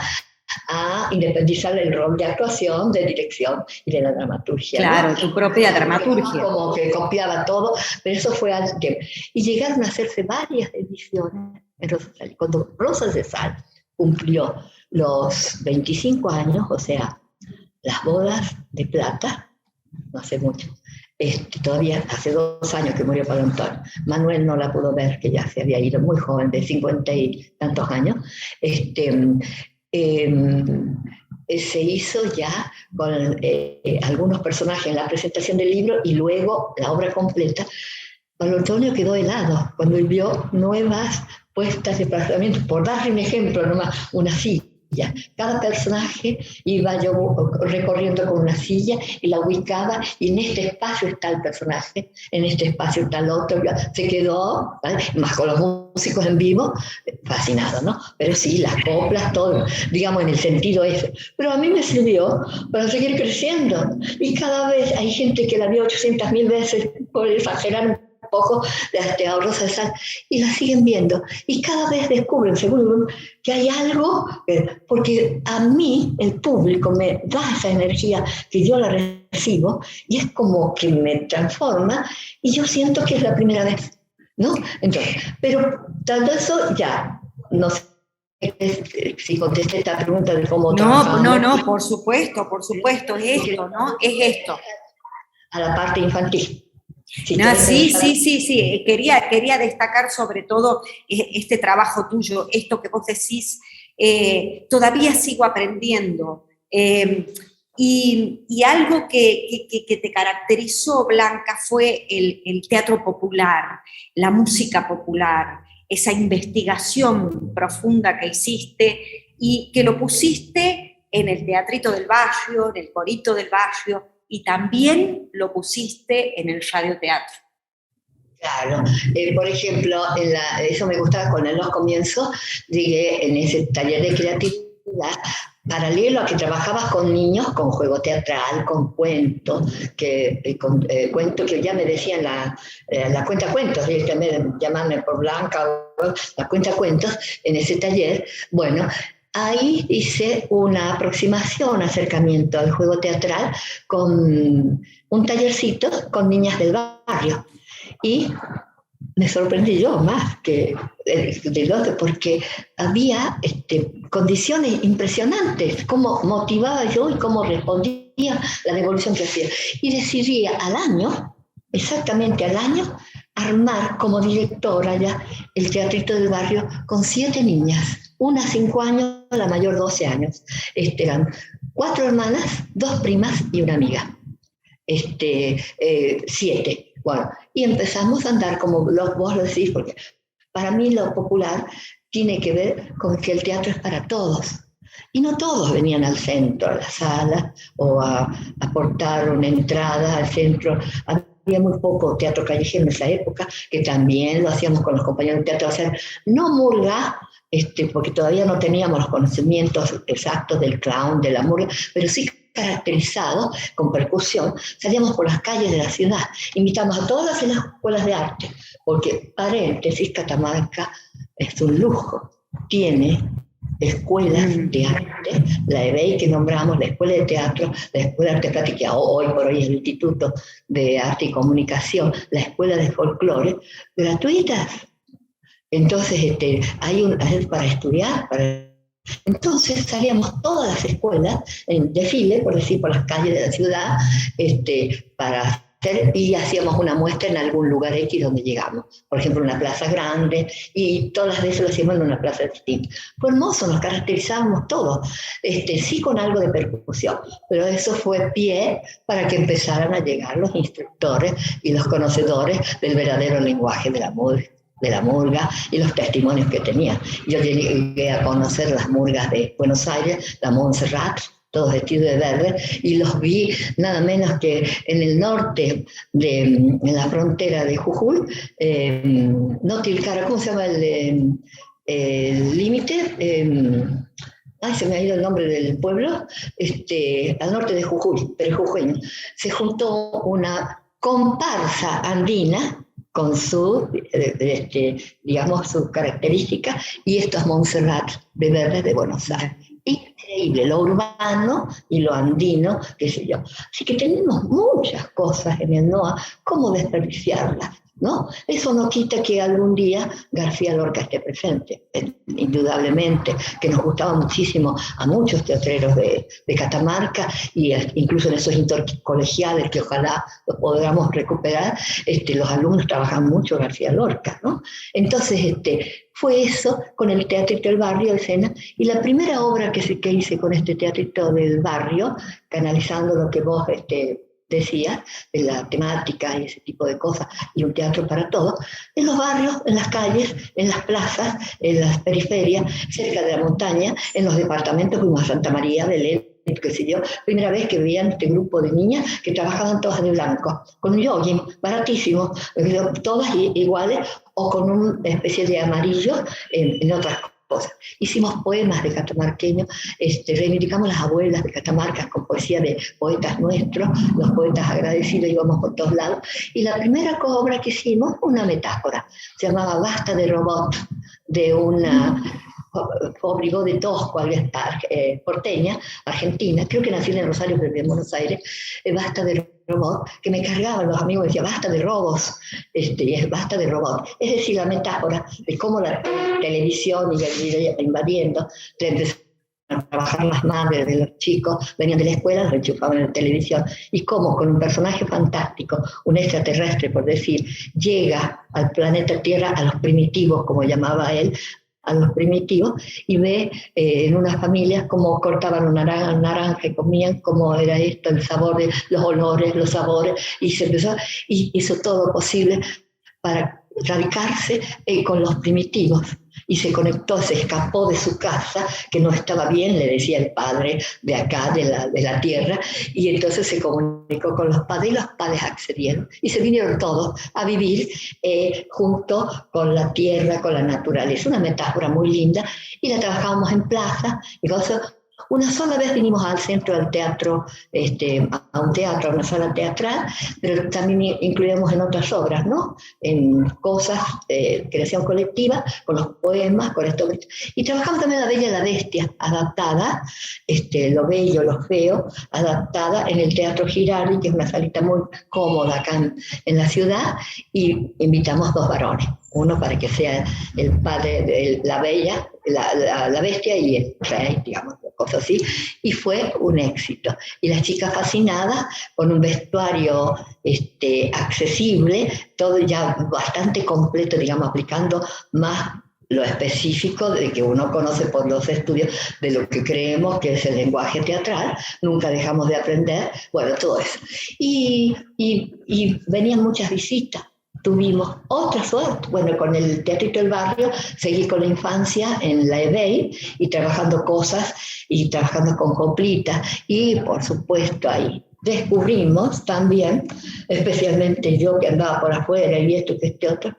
a independizar el rol de actuación, de dirección y de la dramaturgia. Claro, ¿no? tu propia dramaturgia. Como que copiaba todo, pero eso fue al tiempo. Y llegaron a hacerse varias ediciones en Rosa de Sal. Cuando Rosa de Sal cumplió los 25 años, o sea, las bodas de plata, no hace mucho, todavía hace 2 años que murió Pablo Antonio. Manuel no la pudo ver, que ya se había ido muy joven, de 50 y tantos años. Se hizo ya con algunos personajes en la presentación del libro y luego la obra completa. Pablo Antonio quedó helado cuando vio nuevas puestas de desplazamiento. Por darle un ejemplo, nomás, una silla. Cada personaje iba yo recorriendo con una silla y la ubicaba, y en este espacio está el personaje, en este espacio está el otro. Se quedó, ¿vale? Más con los músicos en vivo, fascinado, ¿no? Pero sí, las coplas, todo, digamos, en el sentido ese. Pero a mí me sirvió para seguir creciendo. Y cada vez hay gente que la vio 800.000 veces, por exagerar un poco, a Rosa de Sal, y la siguen viendo. Y cada vez descubren, seguro, que hay algo, porque a mí el público me da esa energía que yo la recibo, y es como que me transforma, y yo siento que es la primera vez, ¿no? Entonces, pero tal vez eso ya, no sé si contesté esta pregunta de cómo No, por supuesto, es esto, ¿no? Es esto. A la parte infantil. Sí, quería destacar sobre todo este trabajo tuyo, esto que vos decís, todavía sigo aprendiendo. Y algo que te caracterizó, Blanca, fue el teatro popular, la música popular, esa investigación profunda que hiciste y que lo pusiste en el teatrito del barrio, en el corito del barrio, y también lo pusiste en el radioteatro. Claro, por ejemplo, eso me gustaba cuando en los comienzos llegué en ese taller de creatividad, paralelo a que trabajabas con niños, con juego teatral, con cuentos, cuentos que ya me decían la cuentacuentos, y también llamarme por Blanca, la cuentacuentos, en ese taller. Bueno, ahí hice una aproximación, un acercamiento al juego teatral con un tallercito con niñas del barrio. Y me sorprendí yo más que del otro, porque había condiciones impresionantes, cómo motivaba yo y cómo respondía la devolución que hacía. Y decidí al año, exactamente al año, armar como directora ya el teatrito del barrio con 7 niñas, una 5 años, la mayor 12 años. Eran 4 hermanas, 2 primas y una amiga. 7. Bueno, y empezamos a andar, como vos lo decís, porque para mí lo popular tiene que ver con que el teatro es para todos. Y no todos venían al centro, a la sala, o a aportar una entrada al centro. Había muy poco teatro callejero en esa época, que también lo hacíamos con los compañeros de teatro, hacer no murga, porque todavía no teníamos los conocimientos exactos del clown, de la murga, pero sí caracterizado con percusión. Salíamos por las calles de la ciudad, invitamos a todas las escuelas de arte, porque paréntesis, Catamarca es un lujo, tiene escuelas de arte, la EBEI que nombramos, la Escuela de Teatro, la Escuela de Arte Plástica, hoy por hoy el Instituto de Arte y Comunicación, la Escuela de Folclore, gratuitas. Entonces, hay para estudiar, entonces salíamos todas las escuelas en desfile, por decir, por las calles de la ciudad, para hacer, y hacíamos una muestra en algún lugar X donde llegamos. Por ejemplo, una plaza grande, y todas las veces lo hacíamos en una plaza distinta. Fue hermoso, nos caracterizábamos todos, sí con algo de percusión, pero eso fue pie para que empezaran a llegar los instructores y los conocedores del verdadero lenguaje de la murga y los testimonios que tenía. Yo llegué a conocer las murgas de Buenos Aires, la Montserrat, todos vestidos de verde, y los vi nada menos que en el norte, en la frontera de Jujuy, no Tilcara, ¿cómo se llama el límite? Ay, se me ha ido el nombre del pueblo, al norte de Jujuy, pero jujeño. Se juntó una comparsa andina con su, digamos, sus características, y estos Montserrat de Verdes de Buenos Aires. Increíble, lo urbano y lo andino, qué sé yo. Así que tenemos muchas cosas en el NOA, ¿cómo desperdiciarlas? ¿No? Eso no quita que algún día García Lorca esté presente, indudablemente, que nos gustaba muchísimo a muchos teatreros de Catamarca, y incluso en esos intercolegiales que ojalá los podamos recuperar, los alumnos trabajan mucho García Lorca, ¿no? Entonces, fue eso con el Teatrito del Barrio de Sena, y la primera obra que hice con este Teatrito del Barrio, canalizando lo que vos decía, de la temática y ese tipo de cosas, y un teatro para todos, en los barrios, en las calles, en las plazas, en las periferias, cerca de la montaña, en los departamentos, fuimos a Santa María, Belén, qué sé yo, primera vez que veían este grupo de niñas que trabajaban todas de blanco, con un jogging baratísimo, todas iguales, o con una especie de amarillo en otras cosas. Hicimos poemas de catamarqueños, reivindicamos las abuelas de Catamarca con poesía de poetas nuestros, los poetas agradecidos, íbamos por todos lados, y la primera obra que hicimos, una metáfora, se llamaba Basta de Robot, de una Obrigó de Tosco, porteña, argentina, creo que nació en Rosario, pero en Buenos Aires, Basta de Robot, que me cargaban los amigos, decía basta de robos, basta de robot. Es decir, la metáfora de cómo la televisión iba invadiendo, empezó a trabajar las madres de los chicos, venían de la escuela, los enchufaban en la televisión, y cómo con un personaje fantástico, un extraterrestre, por decir, llega al planeta Tierra, a los primitivos, como llamaba él, a los primitivos, y ve en unas familias cómo cortaban una naranja y comían, cómo era esto, el sabor de los olores, los sabores, y se empezó, y hizo todo posible para radicarse con los primitivos, y se conectó, se escapó de su casa, que no estaba bien, le decía el padre de acá, de la tierra, y entonces se comunicó con los padres, y los padres accedieron, y se vinieron todos a vivir junto con la tierra, con la naturaleza. Una metáfora muy linda, y la trabajamos en plaza, y cosas. Una sola vez vinimos al centro del teatro, a un teatro, a una sala teatral, pero también incluíamos en otras obras, ¿no? En cosas, creación colectiva, con los poemas, con esto. Y trabajamos también La Bella y la Bestia, adaptada, Lo Bello, lo Feo, adaptada en el Teatro Girardi, que es una salita muy cómoda acá en la ciudad, y invitamos 2 varones. Uno para que sea el padre de la bella, la bestia, y el rey, digamos, cosas así, y fue un éxito. Y las chicas fascinadas, con un vestuario accesible, todo ya bastante completo, digamos, aplicando más lo específico de que uno conoce por los estudios de lo que creemos que es el lenguaje teatral, nunca dejamos de aprender, bueno, todo eso. Y venían muchas visitas. Tuvimos otra suerte, bueno, con el Teatrito del Barrio, seguí con la infancia en la EBEI y trabajando cosas y trabajando con coplitas, y por supuesto ahí descubrimos también, especialmente yo que andaba por afuera y esto que este otro,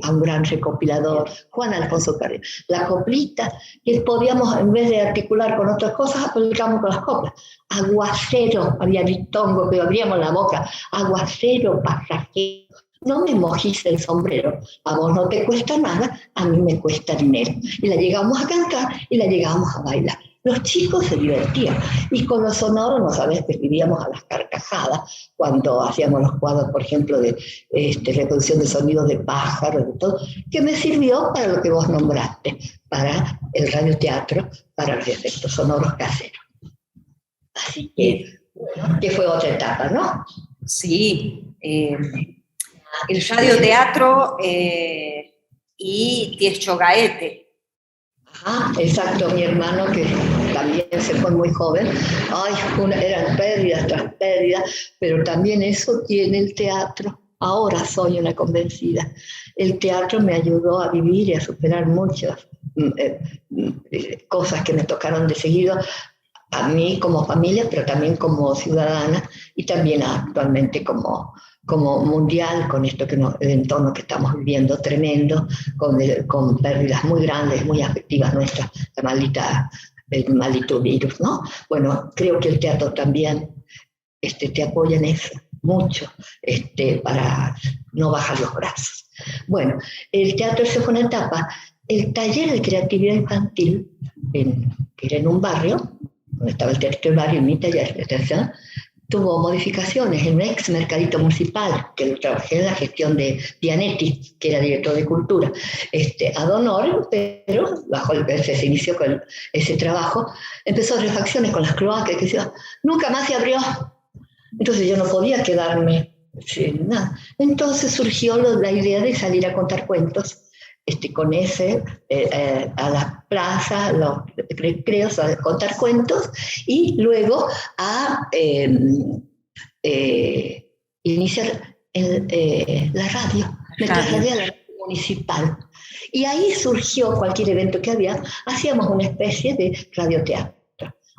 a un gran recopilador, Juan Alfonso Carrillo. La coplita, que podíamos, en vez de articular con otras cosas, aplicamos con las coplas. Aguacero, había ditongo que abríamos la boca, aguacero pasajero. No me mojís el sombrero, a vos no te cuesta nada, a mí me cuesta dinero. Y la llegamos a cantar y la llegamos a bailar. Los chicos se divertían. Y con lo sonoro, no sabés que vivíamos a las carcajadas cuando hacíamos los cuadros, por ejemplo, de reproducción de sonidos de pájaros, de todo, que me sirvió para lo que vos nombraste, para el radioteatro, para los efectos sonoros caseros. Así que, bueno, que fue otra etapa, ¿no? Sí, el radioteatro y Tiescho Gaete. Ajá, exacto, mi hermano que también se fue muy joven, ay, eran pérdidas tras pérdidas, pero también eso tiene el teatro. Ahora soy una convencida. El teatro me ayudó a vivir y a superar muchas cosas que me tocaron de seguido, a mí como familia, pero también como ciudadana y también actualmente como mundial, con esto el entorno que estamos viviendo tremendo, con pérdidas muy grandes, muy afectivas nuestras, el maldito virus, ¿no? Bueno, creo que el teatro también te apoya en eso, mucho, para no bajar los brazos. Bueno, el teatro se fue una etapa. El taller de creatividad infantil, que era en un barrio, donde estaba el teatro del barrio, en mi taller de creación, tuvo modificaciones en un ex mercadito municipal, que trabajé en la gestión de Pianetti, que era director de cultura, ad honor, pero se inició con ese trabajo, empezó refacciones con las cloacas, que decía, nunca más se abrió. Entonces yo no podía quedarme sin nada. Entonces surgió la idea de salir a contar cuentos, con ese, a la plaza, los recreos, a contar cuentos, y luego a iniciar la radio. Me trasladé a la radio municipal. Y ahí surgió cualquier evento que había, hacíamos una especie de radioteatro.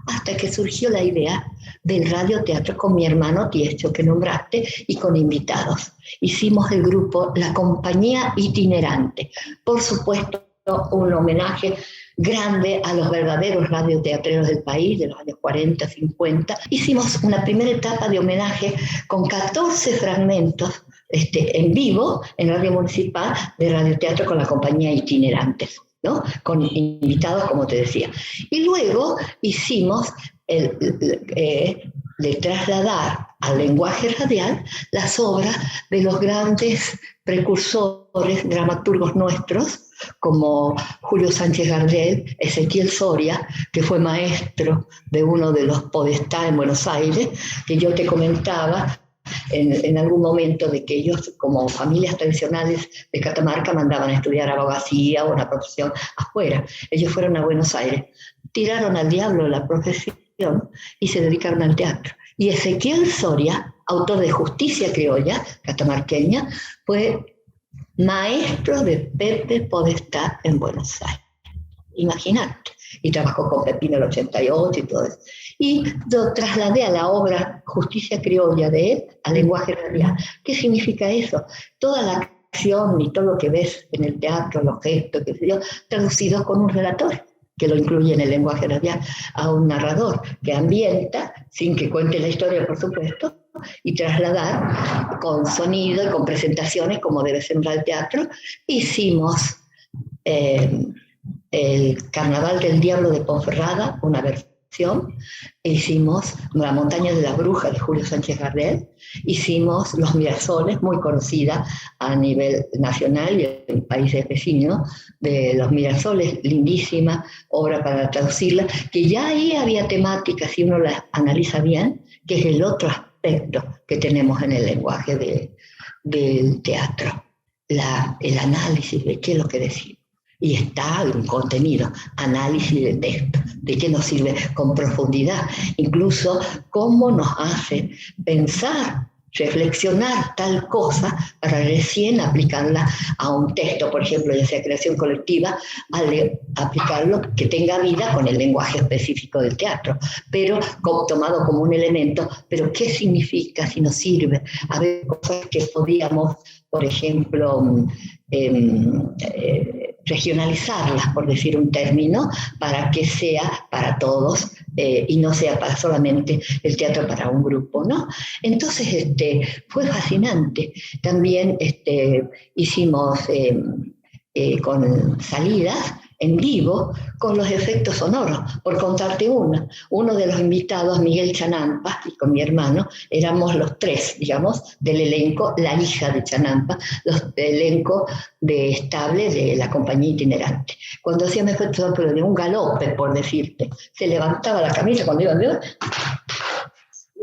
Hasta que surgió la idea del radioteatro con mi hermano Tiescho, que nombraste, y con invitados. Hicimos el grupo La Compañía Itinerante. Por supuesto, un homenaje grande a los verdaderos radioteatreros del país, de los años 40, 50. Hicimos una primera etapa de homenaje con 14 fragmentos en vivo en Radio Municipal de radioteatro con La Compañía Itinerante, ¿no? Con invitados, como te decía. Y luego hicimos de trasladar al lenguaje radial las obras de los grandes precursores, dramaturgos nuestros, como Julio Sánchez Gardel, Ezequiel Soria, que fue maestro de uno de los Podestá en Buenos Aires, que yo te comentaba en algún momento de que ellos, como familias tradicionales de Catamarca, mandaban a estudiar abogacía o una profesión afuera. Ellos fueron a Buenos Aires, tiraron al diablo la profesión y se dedicaron al teatro. Y Ezequiel Soria, autor de Justicia Criolla, catamarqueña, fue maestro de Pepe Podestá en Buenos Aires. Imagínate. Y trabajó con Pepino el 88 y todo eso. Y lo trasladé a la obra Justicia Criolla de él al lenguaje radial. ¿Qué significa eso? Toda la acción y todo lo que ves en el teatro, los gestos, qué sé yo, traducidos con un relator, que lo incluye en el lenguaje radial, a un narrador que ambienta, sin que cuente la historia, por supuesto, y trasladar con sonido y con presentaciones, como debe ser el teatro. Hicimos el Carnaval del Diablo de Ponferrada, una versión. Hicimos La Montaña de la Bruja de Julio Sánchez Gardel. Hicimos Los Mirasoles, muy conocida a nivel nacional y en países vecinos, de Los Mirasoles, lindísima obra para traducirla, que ya ahí había temáticas, si uno la analiza bien, que es el otro aspecto que tenemos en el lenguaje del teatro, el análisis de qué es lo que decimos. Y está un contenido, análisis de texto, de qué nos sirve con profundidad, incluso cómo nos hace pensar, reflexionar tal cosa para recién aplicarla a un texto, por ejemplo, ya sea creación colectiva, al aplicarlo que tenga vida con el lenguaje específico del teatro, pero tomado como un elemento, pero qué significa, si nos sirve, a ver cosas que podíamos, por ejemplo, regionalizarlas, por decir un término, para que sea para todos y no sea solamente el teatro para un grupo, ¿no? Entonces fue fascinante. También hicimos con salidas en vivo con los efectos sonoros. Por contarte uno de los invitados, Miguel Chanampa, y con mi hermano, éramos los tres, digamos, del elenco, la hija de Chanampa, del elenco estable de la compañía itinerante. Cuando hacían efectos sonoros de un galope, por decirte, se levantaba la camisa cuando iban, lo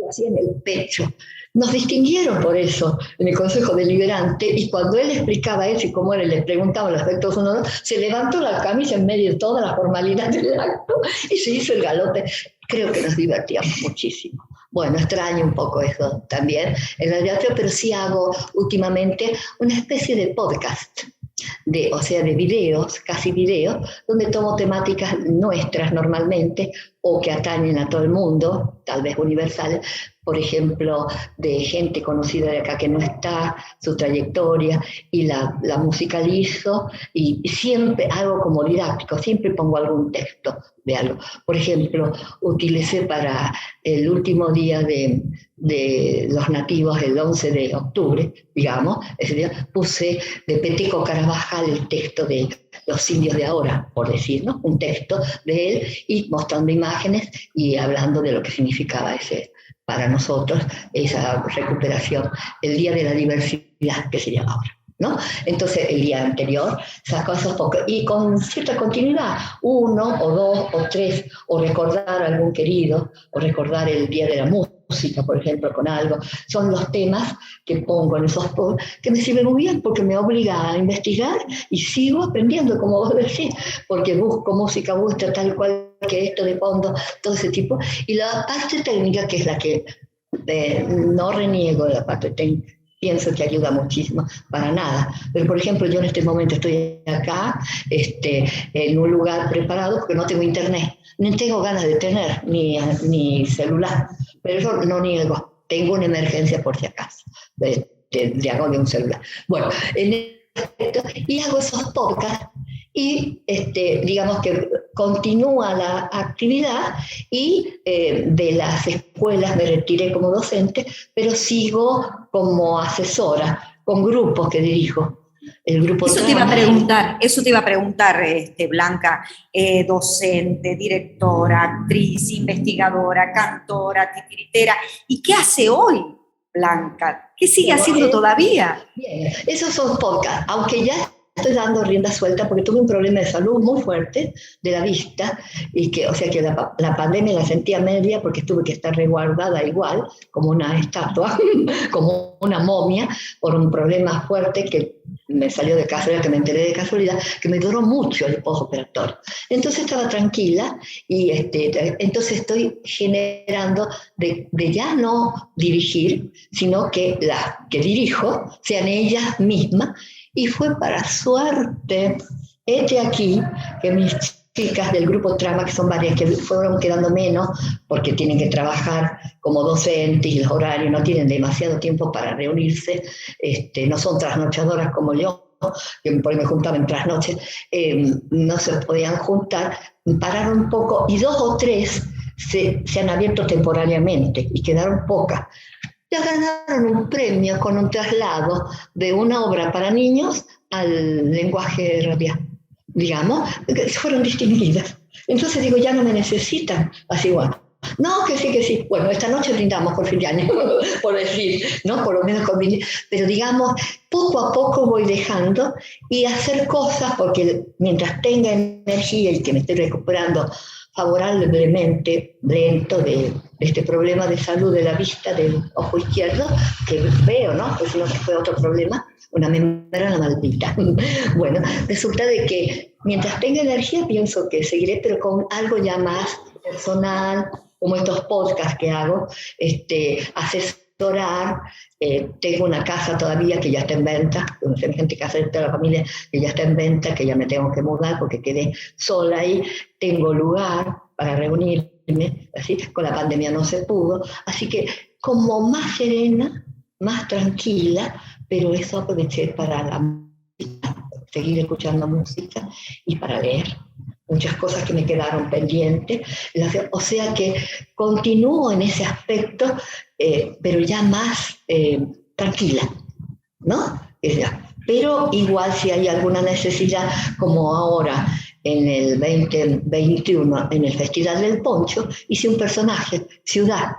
hacía en el pecho. Nos distinguieron por eso en el Consejo Deliberante, y cuando él explicaba eso y cómo le preguntaba los efectos sonoros, se levantó la camisa en medio de toda la formalidad del acto y se hizo el galope. Creo que nos divertíamos muchísimo. Bueno, extraño un poco eso también en la teatro, pero sí hago últimamente una especie de podcast, o sea, de videos, casi videos, donde tomo temáticas nuestras normalmente o que atañen a todo el mundo, tal vez universales, por ejemplo, de gente conocida de acá que no está, su trayectoria, y la musicalizo, y siempre hago como didáctico, siempre pongo algún texto de algo. Por ejemplo, utilicé para el último día de los nativos, el 11 de octubre, digamos, ese día puse de Peteco Carabajal el texto de los indios de ahora, por decir, ¿no? Un texto de él, y mostrando imágenes y hablando de lo que significaba para nosotros esa recuperación, el Día de la Diversidad, que se llama ahora, ¿no? Entonces, el día anterior sacó esos pocos, y con cierta continuidad, 1 o 2 o 3, o recordar a algún querido, o recordar el Día de la Música, por ejemplo, con algo. Son los temas que pongo en esos posts, que me sirven muy bien porque me obliga a investigar y sigo aprendiendo, como vos decís, porque busco música vuestra tal cual que esto de fondo, todo ese tipo. Y la parte técnica, que es la que no reniego de la parte técnica, pienso que ayuda muchísimo, para nada. Pero, por ejemplo, yo en este momento estoy acá, en un lugar preparado porque no tengo internet, ni tengo ganas de tener ni celular, pero eso no niego, tengo una emergencia por si acaso, hago de un celular. Bueno, y hago esos podcasts, y digamos que continúa la actividad, y de las escuelas me retiré como docente, pero sigo como asesora con grupos que dirijo. El grupo eso te iba a preguntar, Blanca, docente, directora, actriz, investigadora, cantora, titiritera. ¿Y qué hace hoy Blanca? ¿Qué sigue haciendo todavía? Bien, esos son podcasts, aunque ya estoy dando rienda suelta porque tuve un problema de salud muy fuerte de la vista, y o sea que la pandemia la sentía media porque tuve que estar resguardada igual, como una estatua, como una momia, por un problema fuerte que me salió de casualidad, que me enteré de casualidad, que me duró mucho el postoperatorio. Entonces estaba tranquila, y entonces estoy generando de ya no dirigir, sino que las que dirijo sean ellas mismas. Y fue para suerte, aquí, que mis chicas del grupo Trama, que son varias, que fueron quedando menos porque tienen que trabajar como docentes y los horarios no tienen demasiado tiempo para reunirse, no son trasnochadoras como yo, que por ahí me juntaba en trasnoches, no se podían juntar, pararon un poco, y 2 o 3 se han abierto temporariamente y quedaron pocas. Ya ganaron un premio con un traslado de una obra para niños al lenguaje radial, digamos, que fueron distinguidas. Entonces digo, ya no me necesitan, así bueno. No, que sí. Bueno, esta noche brindamos por fin de año, por decir, ¿no? Por lo menos pero digamos, poco a poco voy dejando y hacer cosas, porque mientras tenga energía y que me esté recuperando favorablemente, lento, de este problema de salud de la vista del ojo izquierdo, que veo, ¿no? Pues si no, fue otro problema, una membrana maldita. Bueno, resulta de que mientras tenga energía pienso que seguiré, pero con algo ya más personal, como estos podcasts que hago, asesorar. Tengo una casa todavía que ya está en venta, una semejante casa de toda la familia que ya está en venta, que ya me tengo que mudar porque quedé sola ahí. Tengo lugar para reunirme, así, con la pandemia no se pudo, así que como más serena, más tranquila, pero eso aproveché para seguir escuchando música y para leer. Muchas cosas que me quedaron pendientes, o sea que continúo en ese aspecto, pero ya más tranquila, ¿no? Pero igual si hay alguna necesidad, como ahora, en el 2021, en el Festival del Poncho, hice un personaje, ciudad,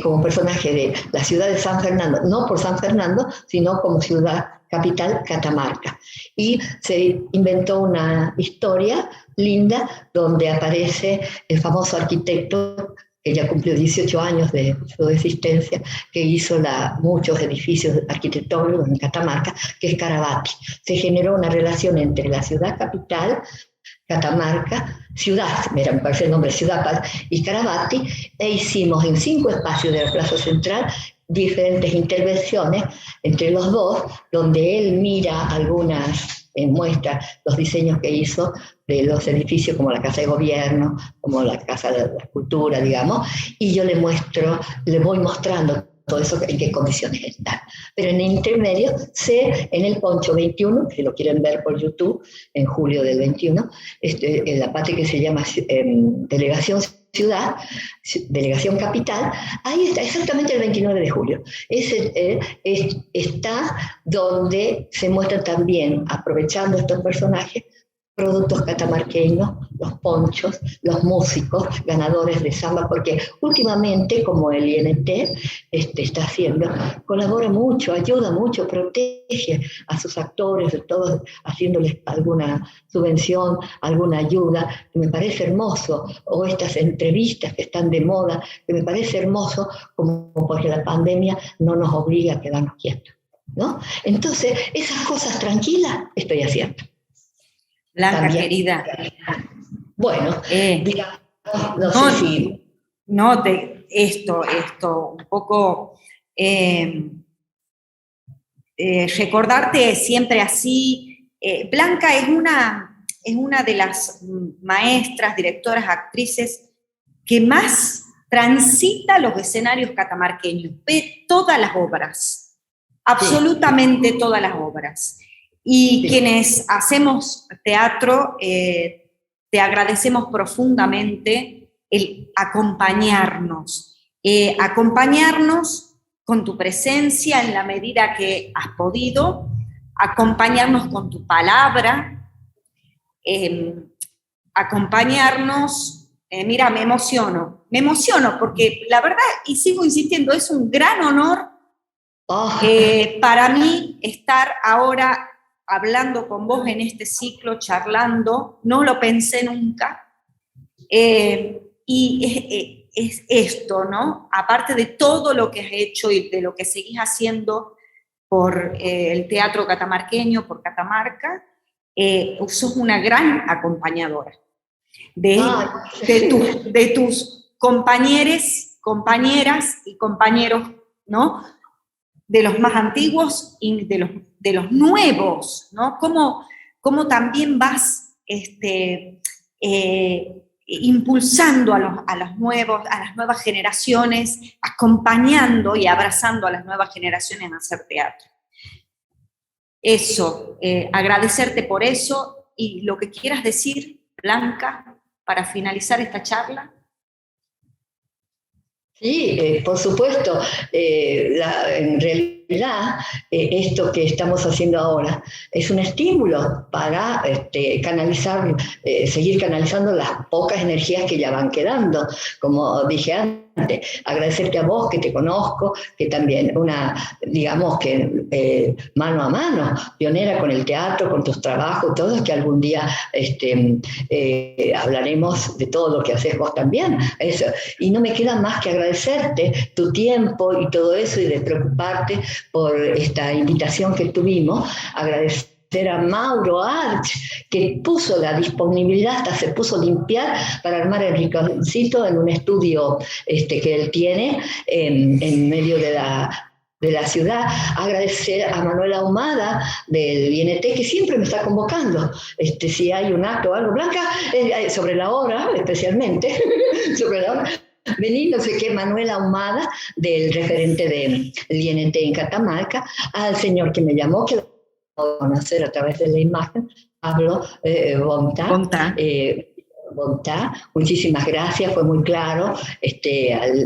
como personaje de la ciudad de San Fernando, no por San Fernando, sino como ciudad capital, Catamarca. Y se inventó una historia linda donde aparece el famoso arquitecto que ya cumplió 18 años de su existencia, que hizo muchos edificios arquitectónicos en Catamarca, que es Carabati. Se generó una relación entre la ciudad capital, Catamarca, ciudad, mira, me parece el nombre, ciudad, y Carabati, e hicimos en 5 espacios de la Plaza Central diferentes intervenciones entre los dos, donde él mira algunas, muestra los diseños que hizo de los edificios como la Casa de Gobierno, como la Casa de la Cultura, digamos, y yo le voy mostrando todo eso, en qué condiciones está. Pero en el intermedio, en el Poncho 21, si lo quieren ver por YouTube, en julio del 21, en la parte que se llama Delegación Ciudad, Delegación Capital, ahí está, exactamente el 29 de julio. Está donde se muestran también, aprovechando estos personajes, productos catamarqueños, los ponchos, los músicos, ganadores de samba, porque últimamente, como el INT está haciendo, colabora mucho, ayuda mucho, protege a sus actores, todos haciéndoles alguna subvención, alguna ayuda, que me parece hermoso, o estas entrevistas que están de moda, que me parece hermoso, como porque la pandemia no nos obliga a quedarnos quietos, ¿no? Entonces, esas cosas tranquilas estoy haciendo. Blanca, también, querida. Bueno, digamos, no sé si... No, esto, un poco... recordarte siempre así. Blanca es una de las maestras, directoras, actrices que más transita los escenarios catamarqueños, ve todas las obras, absolutamente todas las obras. Y quienes hacemos teatro, te agradecemos profundamente el acompañarnos con tu presencia en la medida que has podido, acompañarnos con tu palabra, acompañarnos, mira, me emociono porque la verdad, y sigo insistiendo, es un gran honor para mí estar ahora hablando con vos en este ciclo, charlando, no lo pensé nunca, y es esto, ¿no? Aparte de todo lo que has hecho y de lo que seguís haciendo por el teatro catamarqueño, por Catamarca, sos una gran acompañadora de tus compañeras y compañeros, ¿no? De los más antiguos y de los nuevos, ¿no? Cómo también vas impulsando a las nuevas generaciones, acompañando y abrazando a las nuevas generaciones a hacer teatro. Eso, agradecerte por eso, y lo que quieras decir, Blanca, para finalizar esta charla. Sí, por supuesto. En realidad, esto que estamos haciendo ahora es un estímulo para canalizar, seguir canalizando las pocas energías que ya van quedando. Como dije antes, agradecerte a vos, que te conozco, que también digamos que mano a mano, pionera con el teatro, con tus trabajos, todo, que algún día hablaremos de todo lo que haces vos también. Eso. Y no me queda más que agradecerte tu tiempo y todo eso, y de preocuparte por esta invitación que tuvimos, agradecer a Mauro Arch, que puso la disponibilidad, hasta se puso a limpiar para armar el rinconcito en un estudio que él tiene en medio de la ciudad. Agradecer a Manuela Ahumada del INT, que siempre me está convocando. Si hay un acto o algo, Blanca, sobre la hora, especialmente, sobre la hora, vení, no sé qué, Manuela Ahumada, del referente del INT en Catamarca, al señor que me llamó, que lo puedo conocer a través de la imagen, Pablo Bonta. voluntad. Muchísimas gracias, fue muy claro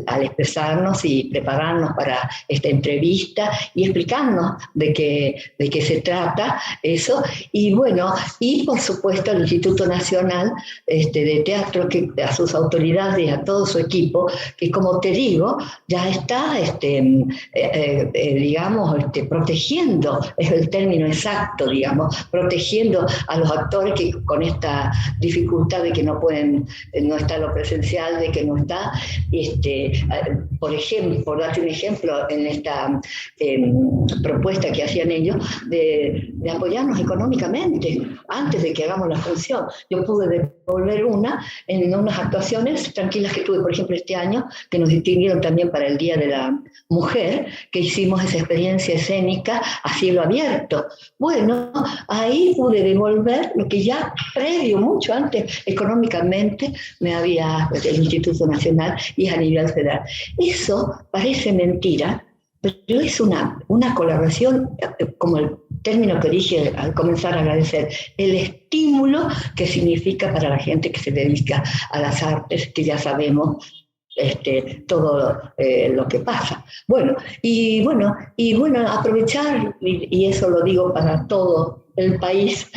al expresarnos y prepararnos para esta entrevista y explicarnos de qué se trata eso. Y bueno, y por supuesto el Instituto Nacional de Teatro, que a sus autoridades y a todo su equipo, que como te digo, ya está, digamos, protegiendo, es el término exacto, digamos, protegiendo a los actores que con esta dificultad de que no pueden, no está lo presencial, de que no está, por ejemplo, por darte un ejemplo, en esta propuesta que hacían ellos de apoyarnos económicamente antes de que hagamos la función. Yo pude devolver en unas actuaciones tranquilas que tuve, por ejemplo, este año, que nos distinguieron también para el Día de la Mujer, que hicimos esa experiencia escénica a cielo abierto. Bueno, ahí pude devolver lo que ya previo, mucho antes, económicamente, me había el Instituto Nacional y a nivel federal. Eso parece mentira, pero es una colaboración, como el término que dije al comenzar a agradecer, el estímulo que significa para la gente que se dedica a las artes, que ya sabemos todo lo que pasa. Bueno, aprovechar, y eso lo digo para todo el país,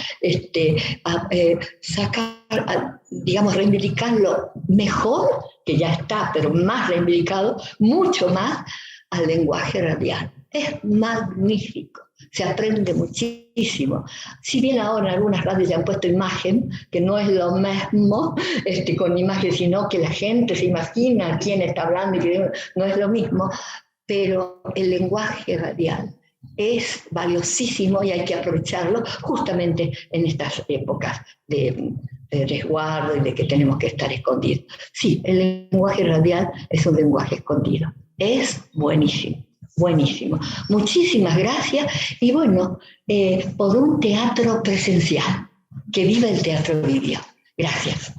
sacar, digamos, reivindicarlo mejor, que ya está, pero más reivindicado, mucho más, al lenguaje radial. Es magnífico, se aprende muchísimo. Si bien ahora algunas radios ya han puesto imagen, que no es lo mismo con imagen, sino que la gente se imagina quién está hablando y que no es lo mismo, pero el lenguaje radial es valiosísimo y hay que aprovecharlo justamente en estas épocas de resguardo y de que tenemos que estar escondidos. Sí, el lenguaje radial es un lenguaje escondido. Es buenísimo, buenísimo. Muchísimas gracias y bueno, por un teatro presencial. Que viva el Teatro Video. Gracias.